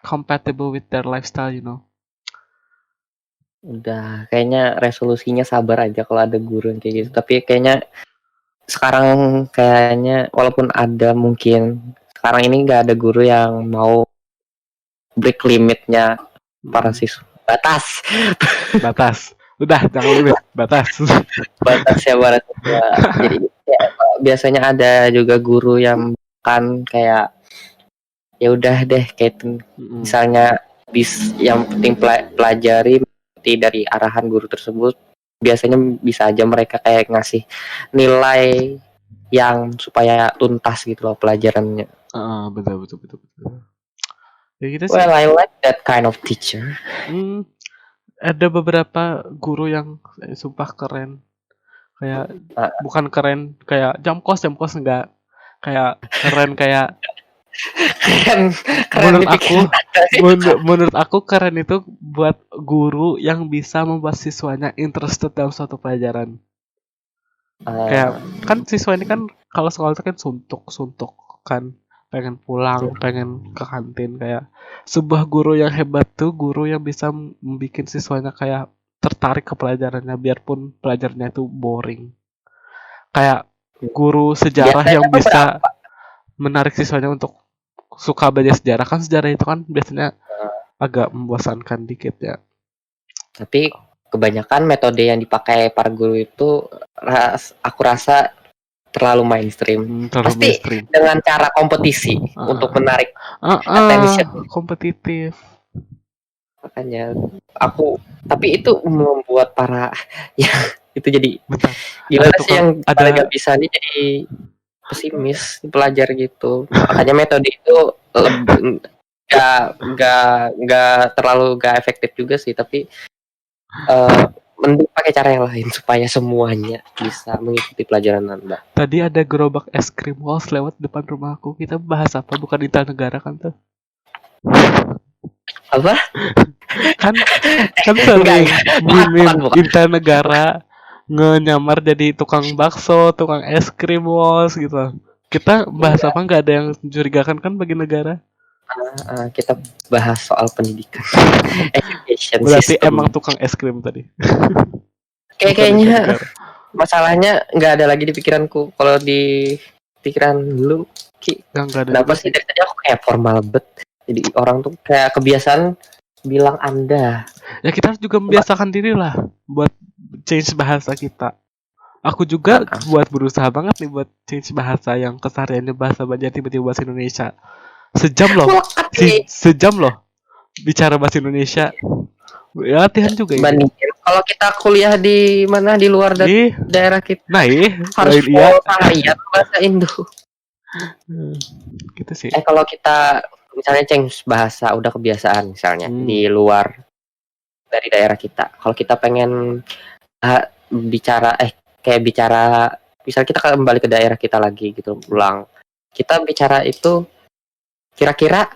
S1: compatible with their lifestyle, you know.
S2: Udah, kayaknya resolusinya sabar aja kalau ada guru yang kayak gitu. Tapi kayaknya sekarang walaupun ada, mungkin sekarang ini nggak ada guru yang mau break limitnya para siswa. Batas.
S1: Udah, jangan limit. Batas
S2: ya para siswa. Jadi biasanya ada juga guru yang kan kayak ya udah deh kayak misalnya yang penting pelajari dari arahan guru tersebut. Biasanya bisa aja mereka kayak ngasih nilai yang supaya tuntas gitu loh pelajarannya.
S1: Betul. Ya gitu sih.
S2: Well, I like that kind of teacher.
S1: Ada beberapa guru yang sumpah keren. Kayak bukan keren kayak jam kos enggak. Kayak keren kayak
S2: Keren
S1: Menurut aku,
S2: dipikirin Anda sih.
S1: menurut aku keren itu buat guru yang bisa membuat siswanya interested dalam suatu pelajaran. Kayak kan siswa ini kan kalau sekolah itu kan suntuk kan, pengen pulang, pengen ke kantin. Kayak sebuah guru yang hebat tuh guru yang bisa membuat siswanya kayak tertarik ke pelajarannya biarpun pelajarannya itu boring. Kayak guru sejarah
S2: Biasanya
S1: yang bisa
S2: beberapa.
S1: menarik siswanya untuk suka belajar sejarah. Kan sejarah itu kan biasanya agak membosankan dikit ya.
S2: Tapi kebanyakan metode yang dipakai para guru itu aku rasa terlalu mainstream. Pasti
S1: mainstream.
S2: dengan cara kompetisi untuk menarik attention.
S1: Kompetitif.
S2: Makanya tapi itu membuat para ya itu jadi gimana sih yang paling nggak bisa nih jadi pesimis pelajar gitu. Makanya metode itu nggak terlalu nggak efektif juga sih, tapi mending pakai cara yang lain supaya semuanya bisa mengikuti pelajaran Anda.
S1: Tadi ada gerobak es krim Walls lewat depan rumahku. Kita bahas apa? Bukan Intan Negara kan tuh?
S2: Apa?
S1: kan sering Intan Negara nyamar jadi tukang bakso, tukang es krim Walls gitu. Kita bahas apa? Nggak ada yang mencurigakan kan bagi negara?
S2: Kita bahas soal pendidikan. Education
S1: berarti
S2: system.
S1: Emang tukang es krim tadi.
S2: Kayaknya masalahnya nggak ada lagi di pikiranku. Kalau di pikiran lu Ki, kenapa sih dari tadi aku kayak formal bet. Jadi orang tuh kayak kebiasaan bilang Anda.
S1: Ya kita harus juga membiasakan diri lah buat change bahasa kita. Aku juga buat berusaha banget nih buat change bahasa yang kesehariannya bahasa Banjar tiba-tiba bahasa Indonesia. Sejam loh bicara bahasa Indonesia. Ya latihan juga
S2: ini. Kalau kita kuliah di mana di luar dari daerah kita.
S1: Nah,
S2: harus lihat bahasa Indo.
S1: Gitu sih.
S2: Kalau kita misalnya change bahasa udah kebiasaan misalnya di luar dari daerah kita. Kalau kita pengen bicara misal kita kembali ke daerah kita lagi gitu pulang. Kita bicara itu kira-kira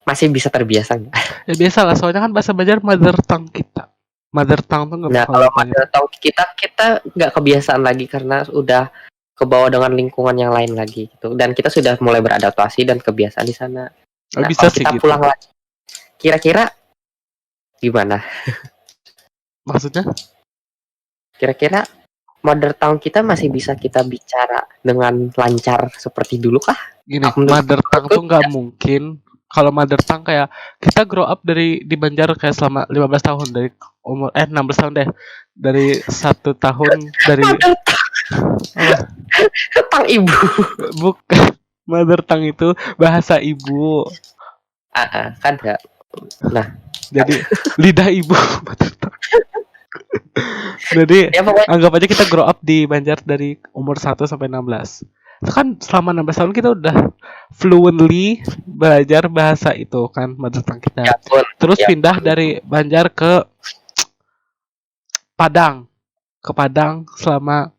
S2: masih bisa terbiasa nggak?
S1: Ya biasa lah, soalnya kan bahasa Banjar mother tongue kita. Mother tongue tuh nggak.
S2: Nah kalau mother tongue kita nggak kebiasaan lagi karena udah kebawa dengan lingkungan yang lain lagi gitu. Dan kita sudah mulai beradaptasi dan kebiasaan di sana. Nah, bisa kalau kita pulang lagi, kira-kira gimana?
S1: Maksudnya? Kira-kira
S2: mother tongue kita masih bisa kita bicara dengan lancar seperti dulu kah?
S1: Gini, mother tongue tuh nggak mungkin. Kalau mother tongue kayak kita grow up di Banjar kayak selama 15 tahun dari umur 16 tahun deh. Dari 1 tahun dari
S2: tang ibu.
S1: Bukan. Mother tongue itu bahasa ibu.
S2: Kan ya. Nah,
S1: jadi lidah ibu. Jadi ya, anggap aja kita grow up di Banjar dari umur 1 sampai 16. Itu kan selama 16 tahun kita udah fluently belajar bahasa itu kan mother tongue kita. Ya, terus pindah dari Banjar ke Padang. Ke Padang selama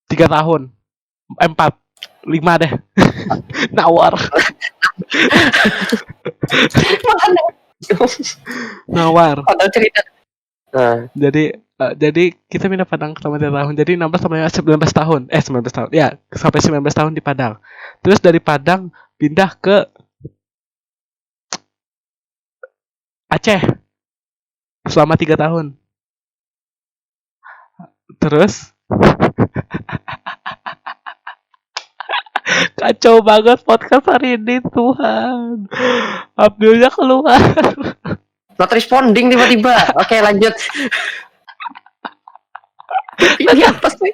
S1: 3 tahun. 4, 5 deh. Nawar. Nawar.
S2: Padahal cerita.
S1: Jadi kita pindah Padang selama 3 tahun. Jadi 16 sampai 19 tahun. 19 tahun. Ya, sampai 19 tahun di Padang. Terus dari Padang pindah ke Aceh. Selama 3 tahun. Terus kacau banget podcast hari ini, Tuhan. Abdulnya keluar.
S2: Not responding tiba-tiba. Oke, lanjut. Ini apa sih?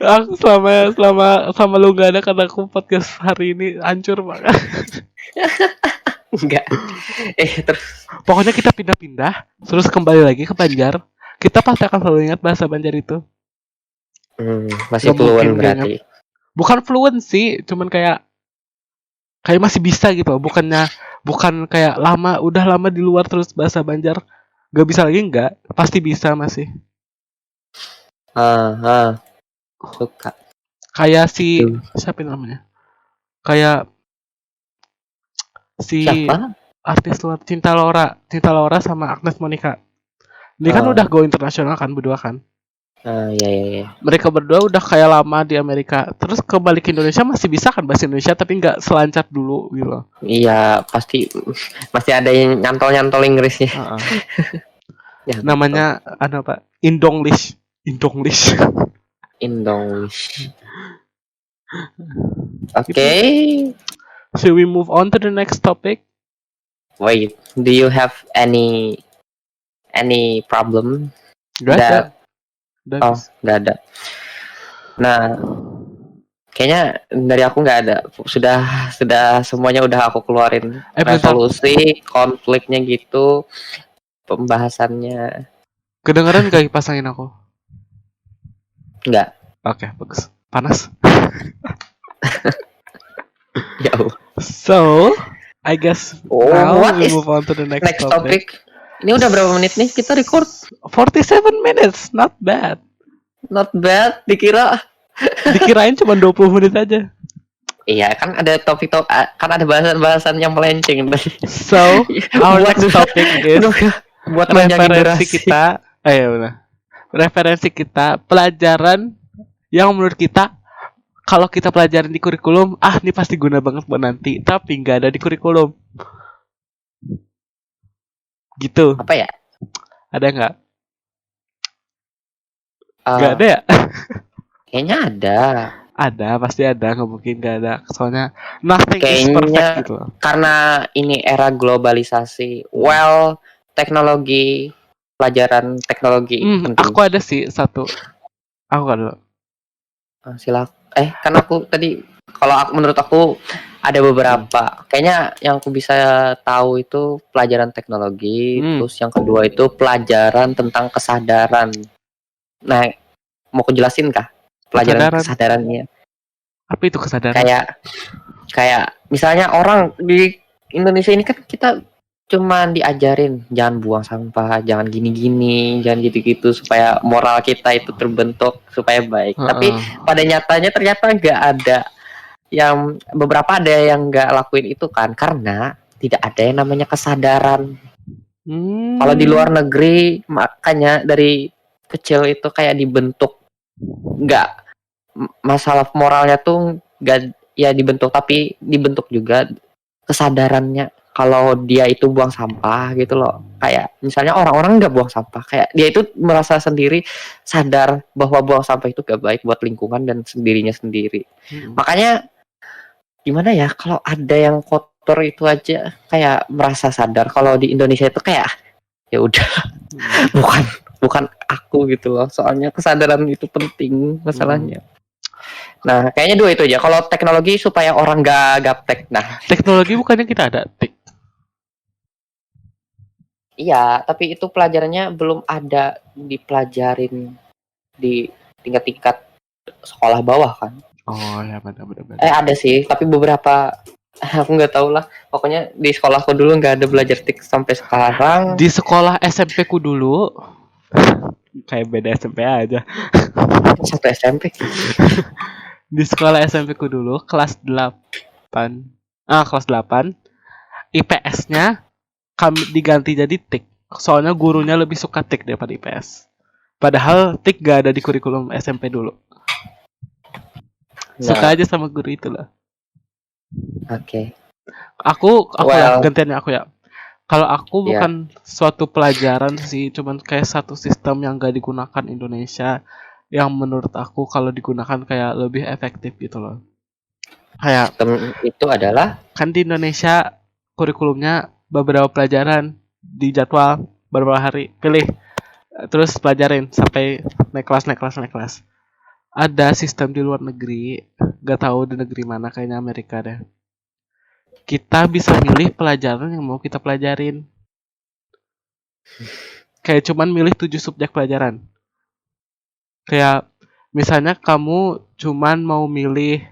S1: Aku selama lu gak ada karena aku podcast hari ini hancur banget.
S2: Enggak. Terus
S1: pokoknya kita pindah-pindah, terus kembali lagi ke Banjar. Kita pasti akan selalu ingat bahasa Banjar itu.
S2: Masih fluent berarti.
S1: Bukan fluent sih, cuman kayak masih bisa gitu. Bukan kayak udah lama di luar terus bahasa Banjar gak bisa lagi, enggak. Pasti bisa masih.
S2: Suka.
S1: Kayak siapa namanya? Kayak si
S2: Siapa?
S1: artis luar Cinta Laura sama Agnes Monica. Ini kan udah go internasional kan berdua kan.
S2: Iya.
S1: Mereka berdua udah kayak lama di Amerika. Terus kembali ke Indonesia masih bisa kan bahasa Indonesia tapi nggak selancar dulu gitu.
S2: Iya, pasti masih ada yang nyantol Inggrisnya.
S1: Ya, namanya apa? Indonglish.
S2: Okay.
S1: Should we move on to the next topic?
S2: Wait, do you have any problem?
S1: Gak ada.
S2: Nggak ada. Nah, kayaknya dari aku nggak ada. Sudah semuanya udah aku keluarin. Resolusi konfliknya gitu, pembahasannya.
S1: Kedengeran gak pasangin aku?
S2: Enggak.
S1: Oke, bagus. Panas.
S2: Ya.
S1: So, I guess now we move on to the next topic.
S2: Ini udah berapa menit nih kita record?
S1: 47 minutes, not bad.
S2: Not bad,
S1: dikirain cuma 20 menit aja.
S2: Iya, kan ada topik kan ada bahasan yang melenceng.
S1: So, our next topic is
S2: buat
S1: referensi kita. Referensi kita pelajaran yang menurut kita kalau kita pelajarin di kurikulum, ini pasti guna banget buat nanti, tapi nggak ada di kurikulum. Gitu.
S2: Apa ya?
S1: Ada nggak? Nggak ada ya?
S2: Kayaknya ada.
S1: Ada, pasti ada, nggak mungkin nggak ada. Soalnya nothing is perfect gitu.
S2: Karena ini era globalisasi. Pelajaran teknologi penting.
S1: Aku ada sih satu. Aku ada.
S2: Silakan. Kan aku tadi menurut aku ada beberapa. Kayaknya yang aku bisa tahu itu pelajaran teknologi, terus yang kedua itu pelajaran tentang kesadaran. Nah, mau aku jelasin kah? Pelajaran kesadarannya.
S1: Apa itu kesadaran?
S2: Kayak misalnya orang di Indonesia ini kan kita cuma diajarin jangan buang sampah, jangan gini-gini, jangan gitu-gitu supaya moral kita itu terbentuk supaya baik. Tapi pada nyatanya ternyata nggak ada beberapa ada yang nggak lakuin itu kan karena tidak ada yang namanya kesadaran. Kalau di luar negeri makanya dari kecil itu kayak dibentuk, nggak masalah moralnya tuh nggak ya dibentuk, tapi dibentuk juga kesadarannya kalau dia itu buang sampah gitu loh. Kayak misalnya orang-orang nggak buang sampah, kayak dia itu merasa sendiri sadar bahwa buang sampah itu gak baik buat lingkungan dan dirinya sendiri. Makanya gimana ya, kalau ada yang kotor itu aja kayak merasa sadar. Kalau di Indonesia itu kayak ya udah bukan aku gitu loh. Soalnya kesadaran itu penting masalahnya. Nah, kayaknya dua itu aja. Kalau teknologi supaya orang gak gaptek. Nah,
S1: teknologi bukannya kita ada TIK?
S2: Iya, tapi itu pelajarannya belum ada dipelajarin di tingkat sekolah bawah kan?
S1: Oh ya, benar.
S2: Ada sih, tapi beberapa aku nggak tahu lah. Pokoknya di sekolahku dulu nggak ada belajar TIK sampai sekarang.
S1: Di sekolah SMP ku dulu, kayak beda SMP aja.
S2: Satu SMP.
S1: Di sekolah SMP ku dulu kelas 8. Kelas 8. IPS-nya kami diganti jadi TIK. Soalnya gurunya lebih suka TIK daripada IPS. Padahal TIK gak ada di kurikulum SMP dulu. Suka aja sama guru itu lah.
S2: Oke.
S1: Aku gantiannya aku ya. Kalau aku bukan suatu pelajaran sih, cuman kayak satu sistem yang gak digunakan Indonesia, yang menurut aku kalau digunakan kayak lebih efektif gitu loh. Kayak
S2: sistem itu adalah
S1: kan di Indonesia kurikulumnya beberapa pelajaran di jadwal beberapa hari, pilih terus pelajarin sampai naik kelas. Ada sistem di luar negeri, gak tahu di negeri mana, kayaknya Amerika deh. Kita bisa milih pelajaran yang mau kita pelajarin. Kayak cuman milih 7 subjek pelajaran. Kayak misalnya kamu cuman mau milih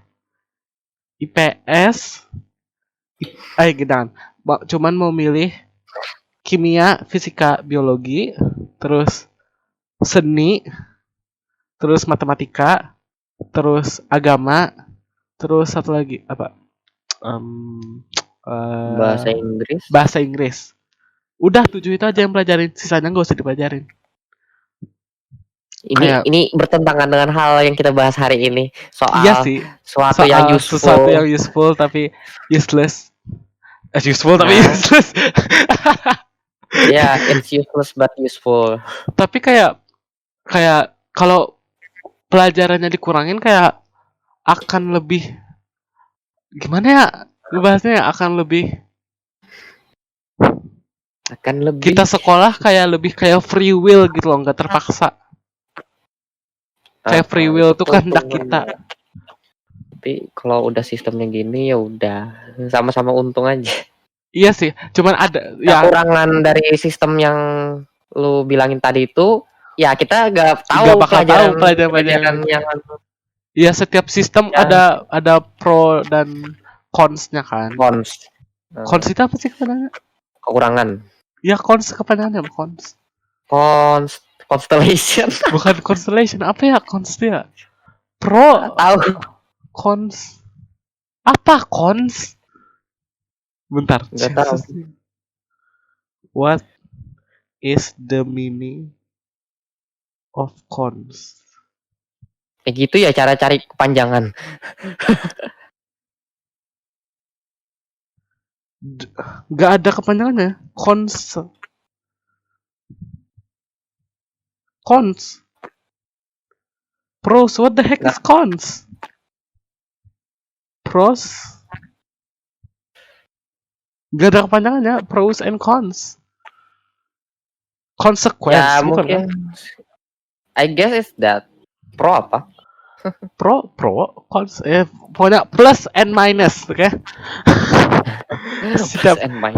S1: IPS, cuman mau milih kimia, fisika, biologi, terus seni, terus matematika, terus agama, terus satu lagi apa?
S2: Bahasa Inggris.
S1: Bahasa Inggris. Udah 7 itu aja yang pelajarin, sisanya nggak usah dipelajarin.
S2: Ini bertentangan dengan hal yang kita bahas hari ini soal
S1: iya sih,
S2: sesuatu yang
S1: useful tapi useless. Useful tapi useless.
S2: Ya, it's useless but useful.
S1: Tapi kayak kalau pelajarannya dikurangin kayak akan lebih gimana ya? Bahasnya akan lebih kita sekolah kayak lebih kayak free will gitu loh, nggak terpaksa. Kayak free will tuh kehendak kita.
S2: Tapi kalau udah sistemnya gini ya udah sama-sama untung aja.
S1: Iya sih, cuman ada
S2: kekurangan dari sistem yang lu bilangin tadi itu, ya kita nggak
S1: bakal tahu pelajaran yang iya, setiap sistem ada pro dan cons-nya kan. Cons itu apa sih kepanjangannya?
S2: Kekurangan.
S1: Ya cons kepanjangannya cons.
S2: Constellation.
S1: Bukan constellation, apa ya cons ya? Pro
S2: tahu.
S1: Cons. Apa cons? Bentar.
S2: Enggak tahu.
S1: What is the meaning of cons?
S2: Gitu ya cara cari kepanjangan.
S1: Gak ada kepanjangannya. Cons. Pros. What the heck is cons? Pros. Gak ada kepanjangannya. Pros and cons. Consequence.
S2: Ya mungkin. I guess it's that. Pro apa?
S1: Pro, cons. Pokoknya plus and minus, oke? Okay?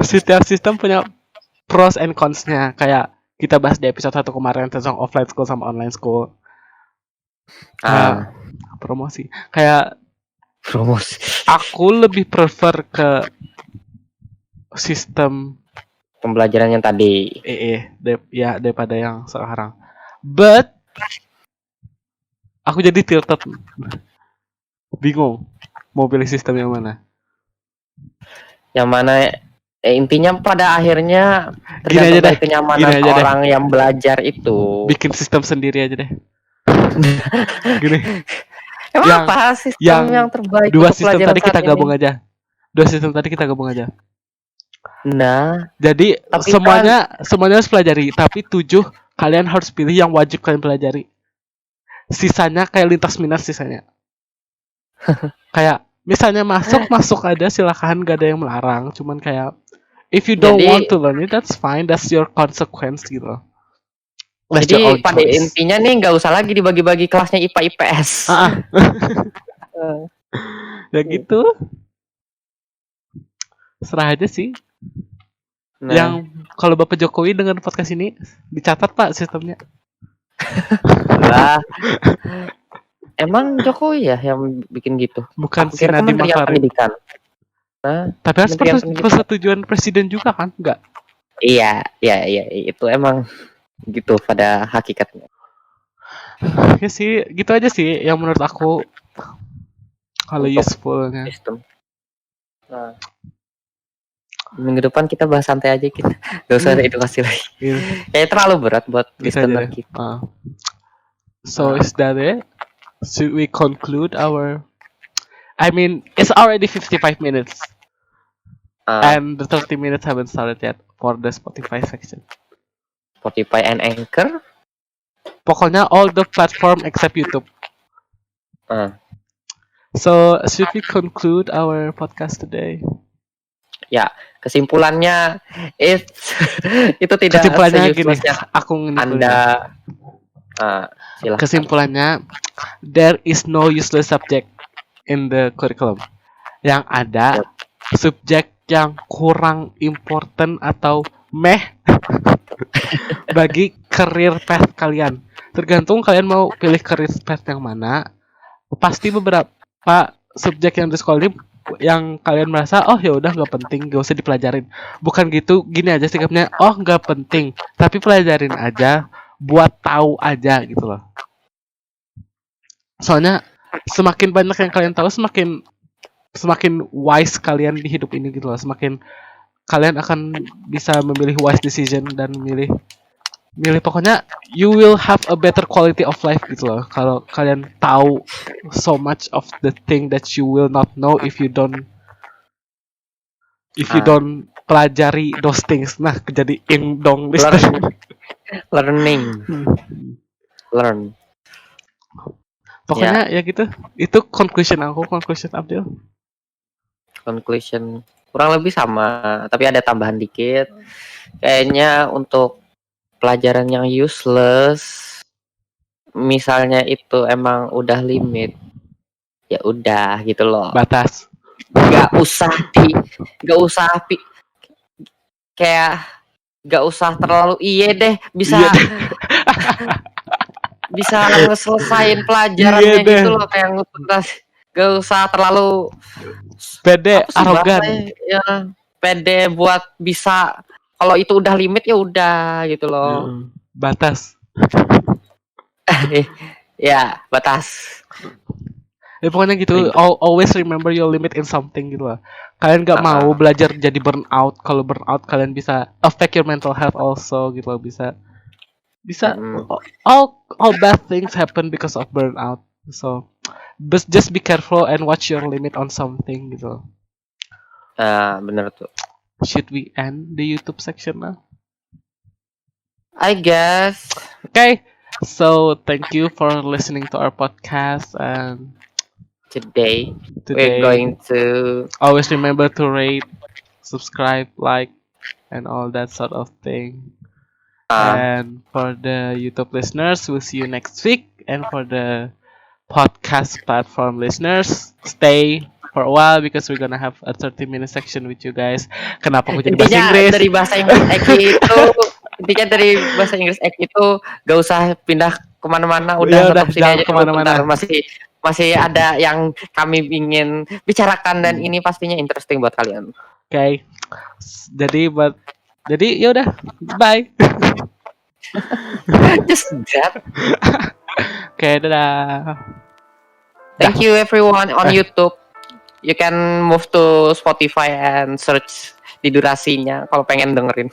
S1: Setiap sistem punya pros and cons-nya. Kayak kita bahas di episode 1 kemarin tentang offline school sama online school. Promosi. Kayak
S2: promosi.
S1: Aku lebih prefer ke sistem
S2: pembelajaran yang tadi.
S1: Daripada yang sekarang. But aku jadi tilted. Bingung mau pilih sistem yang mana.
S2: Yang mana intinya pada akhirnya tergantung dari kenyamanan orang yang belajar itu.
S1: Bikin sistem sendiri aja deh. Gini.
S2: Emang apa sistem yang terbaik?
S1: Dua sistem tadi kita gabung aja. Nah, jadi semuanya harus pelajari, tapi 7 kalian harus pilih yang wajib kalian pelajari. Sisanya kayak lintas minat sisanya. Kayak misalnya masuk ada, silakan, gak ada yang melarang, cuman kayak if you don't want to learn it, that's fine, that's your consequence gitu.
S2: Jadi pada intinya nih nggak usah lagi dibagi-bagi kelasnya IPA IPS.
S1: Ya gitu. Serah aja sih. Yang kalau Bapak Jokowi dengan podcast ini dicatat Pak sistemnya.
S2: Lah. Emang Jokowi ya yang bikin gitu?
S1: Bukan si Nadiem Makarim. Tapi harus persetujuan presiden juga kan? Enggak.
S2: Iya, itu emang gitu pada hakikatnya.
S1: Ya sih, gitu aja sih yang menurut aku kalau usefulnya.
S2: Minggu depan kita bahas santai aja kita. Gak usah edukasi lagi. Kayaknya terlalu berat buat listener kita.
S1: So is that it? Should we conclude our? I mean, it's already 55 minutes, and the 30 minutes haven't started yet for the Spotify section.
S2: Spotify and Anchor.
S1: Pokoknya all the platform except YouTube. So should we conclude our podcast today?
S2: Ya, kesimpulannya itu tidak.
S1: Kesimpulannya gini, aku
S2: Anda. Silahkan.
S1: Kesimpulannya, there is no useless subject in the curriculum. Yang ada subjek yang kurang important atau bagi career path kalian. Tergantung kalian mau pilih career path yang mana. Pasti beberapa subjek yang di sekolah ini yang kalian merasa ya udah nggak penting, gak usah dipelajarin. Bukan gitu, gini aja sikapnya. Nggak penting, tapi pelajarin aja buat tahu aja gitu loh. Soalnya semakin banyak yang kalian tahu, semakin semakin wise kalian di hidup ini gitu loh. Semakin kalian akan bisa memilih wise decision dan milih pokoknya you will have a better quality of life gitu loh. Kalau kalian tahu so much of the thing that you will not know if you don't pelajari those things. Nah, jadi ing dong
S2: learn.
S1: Pokoknya ya gitu. Itu conclusion Abdul.
S2: Conclusion kurang lebih sama, tapi ada tambahan dikit. Kayaknya untuk pelajaran yang useless, misalnya itu emang udah limit, ya udah gitu loh.
S1: Batas.
S2: Gak usah terlalu bisa bisa ngeselesain pelajarannya gitu loh, kayak ngutas. Gak usah terlalu
S1: pede, arogan.
S2: Ya, pede buat bisa. Kalau itu udah limit ya udah gitu loh.
S1: Batas.
S2: Ya, batas.
S1: Ya pokoknya gitu. Always remember your limit in something gitu lah. Kalian gak mau belajar jadi burnout. Kalau burnout kalian bisa affect your mental health also gitu loh. Bisa all bad things happen because of burnout. So just be careful and watch your limit on something gitu.
S2: Bener tuh.
S1: Should we end the YouTube section now?
S2: I guess.
S1: Okay. So thank you for listening to our podcast, and
S2: today we're going to
S1: always remember to rate, subscribe, like, and all that sort of thing. And for the YouTube listeners, we'll see you next week. And for the podcast platform listeners, stay for a while because we're gonna have a 30-minute section with you guys. Kenapa aku jadi bahasa Inggris?
S2: Dari bahasa Inggris intinya dari bahasa Inggris itu gak usah pindah kemana-mana, udah tetap sini aja kemana-mana. Masih ada yang kami ingin bicarakan dan ini pastinya interesting buat kalian.
S1: Okay. Jadi yaudah, bye.
S2: Just that.
S1: Okay, dadah.
S2: Thank you everyone on YouTube. You can move to Spotify and search di durasinya kalau pengen dengerin.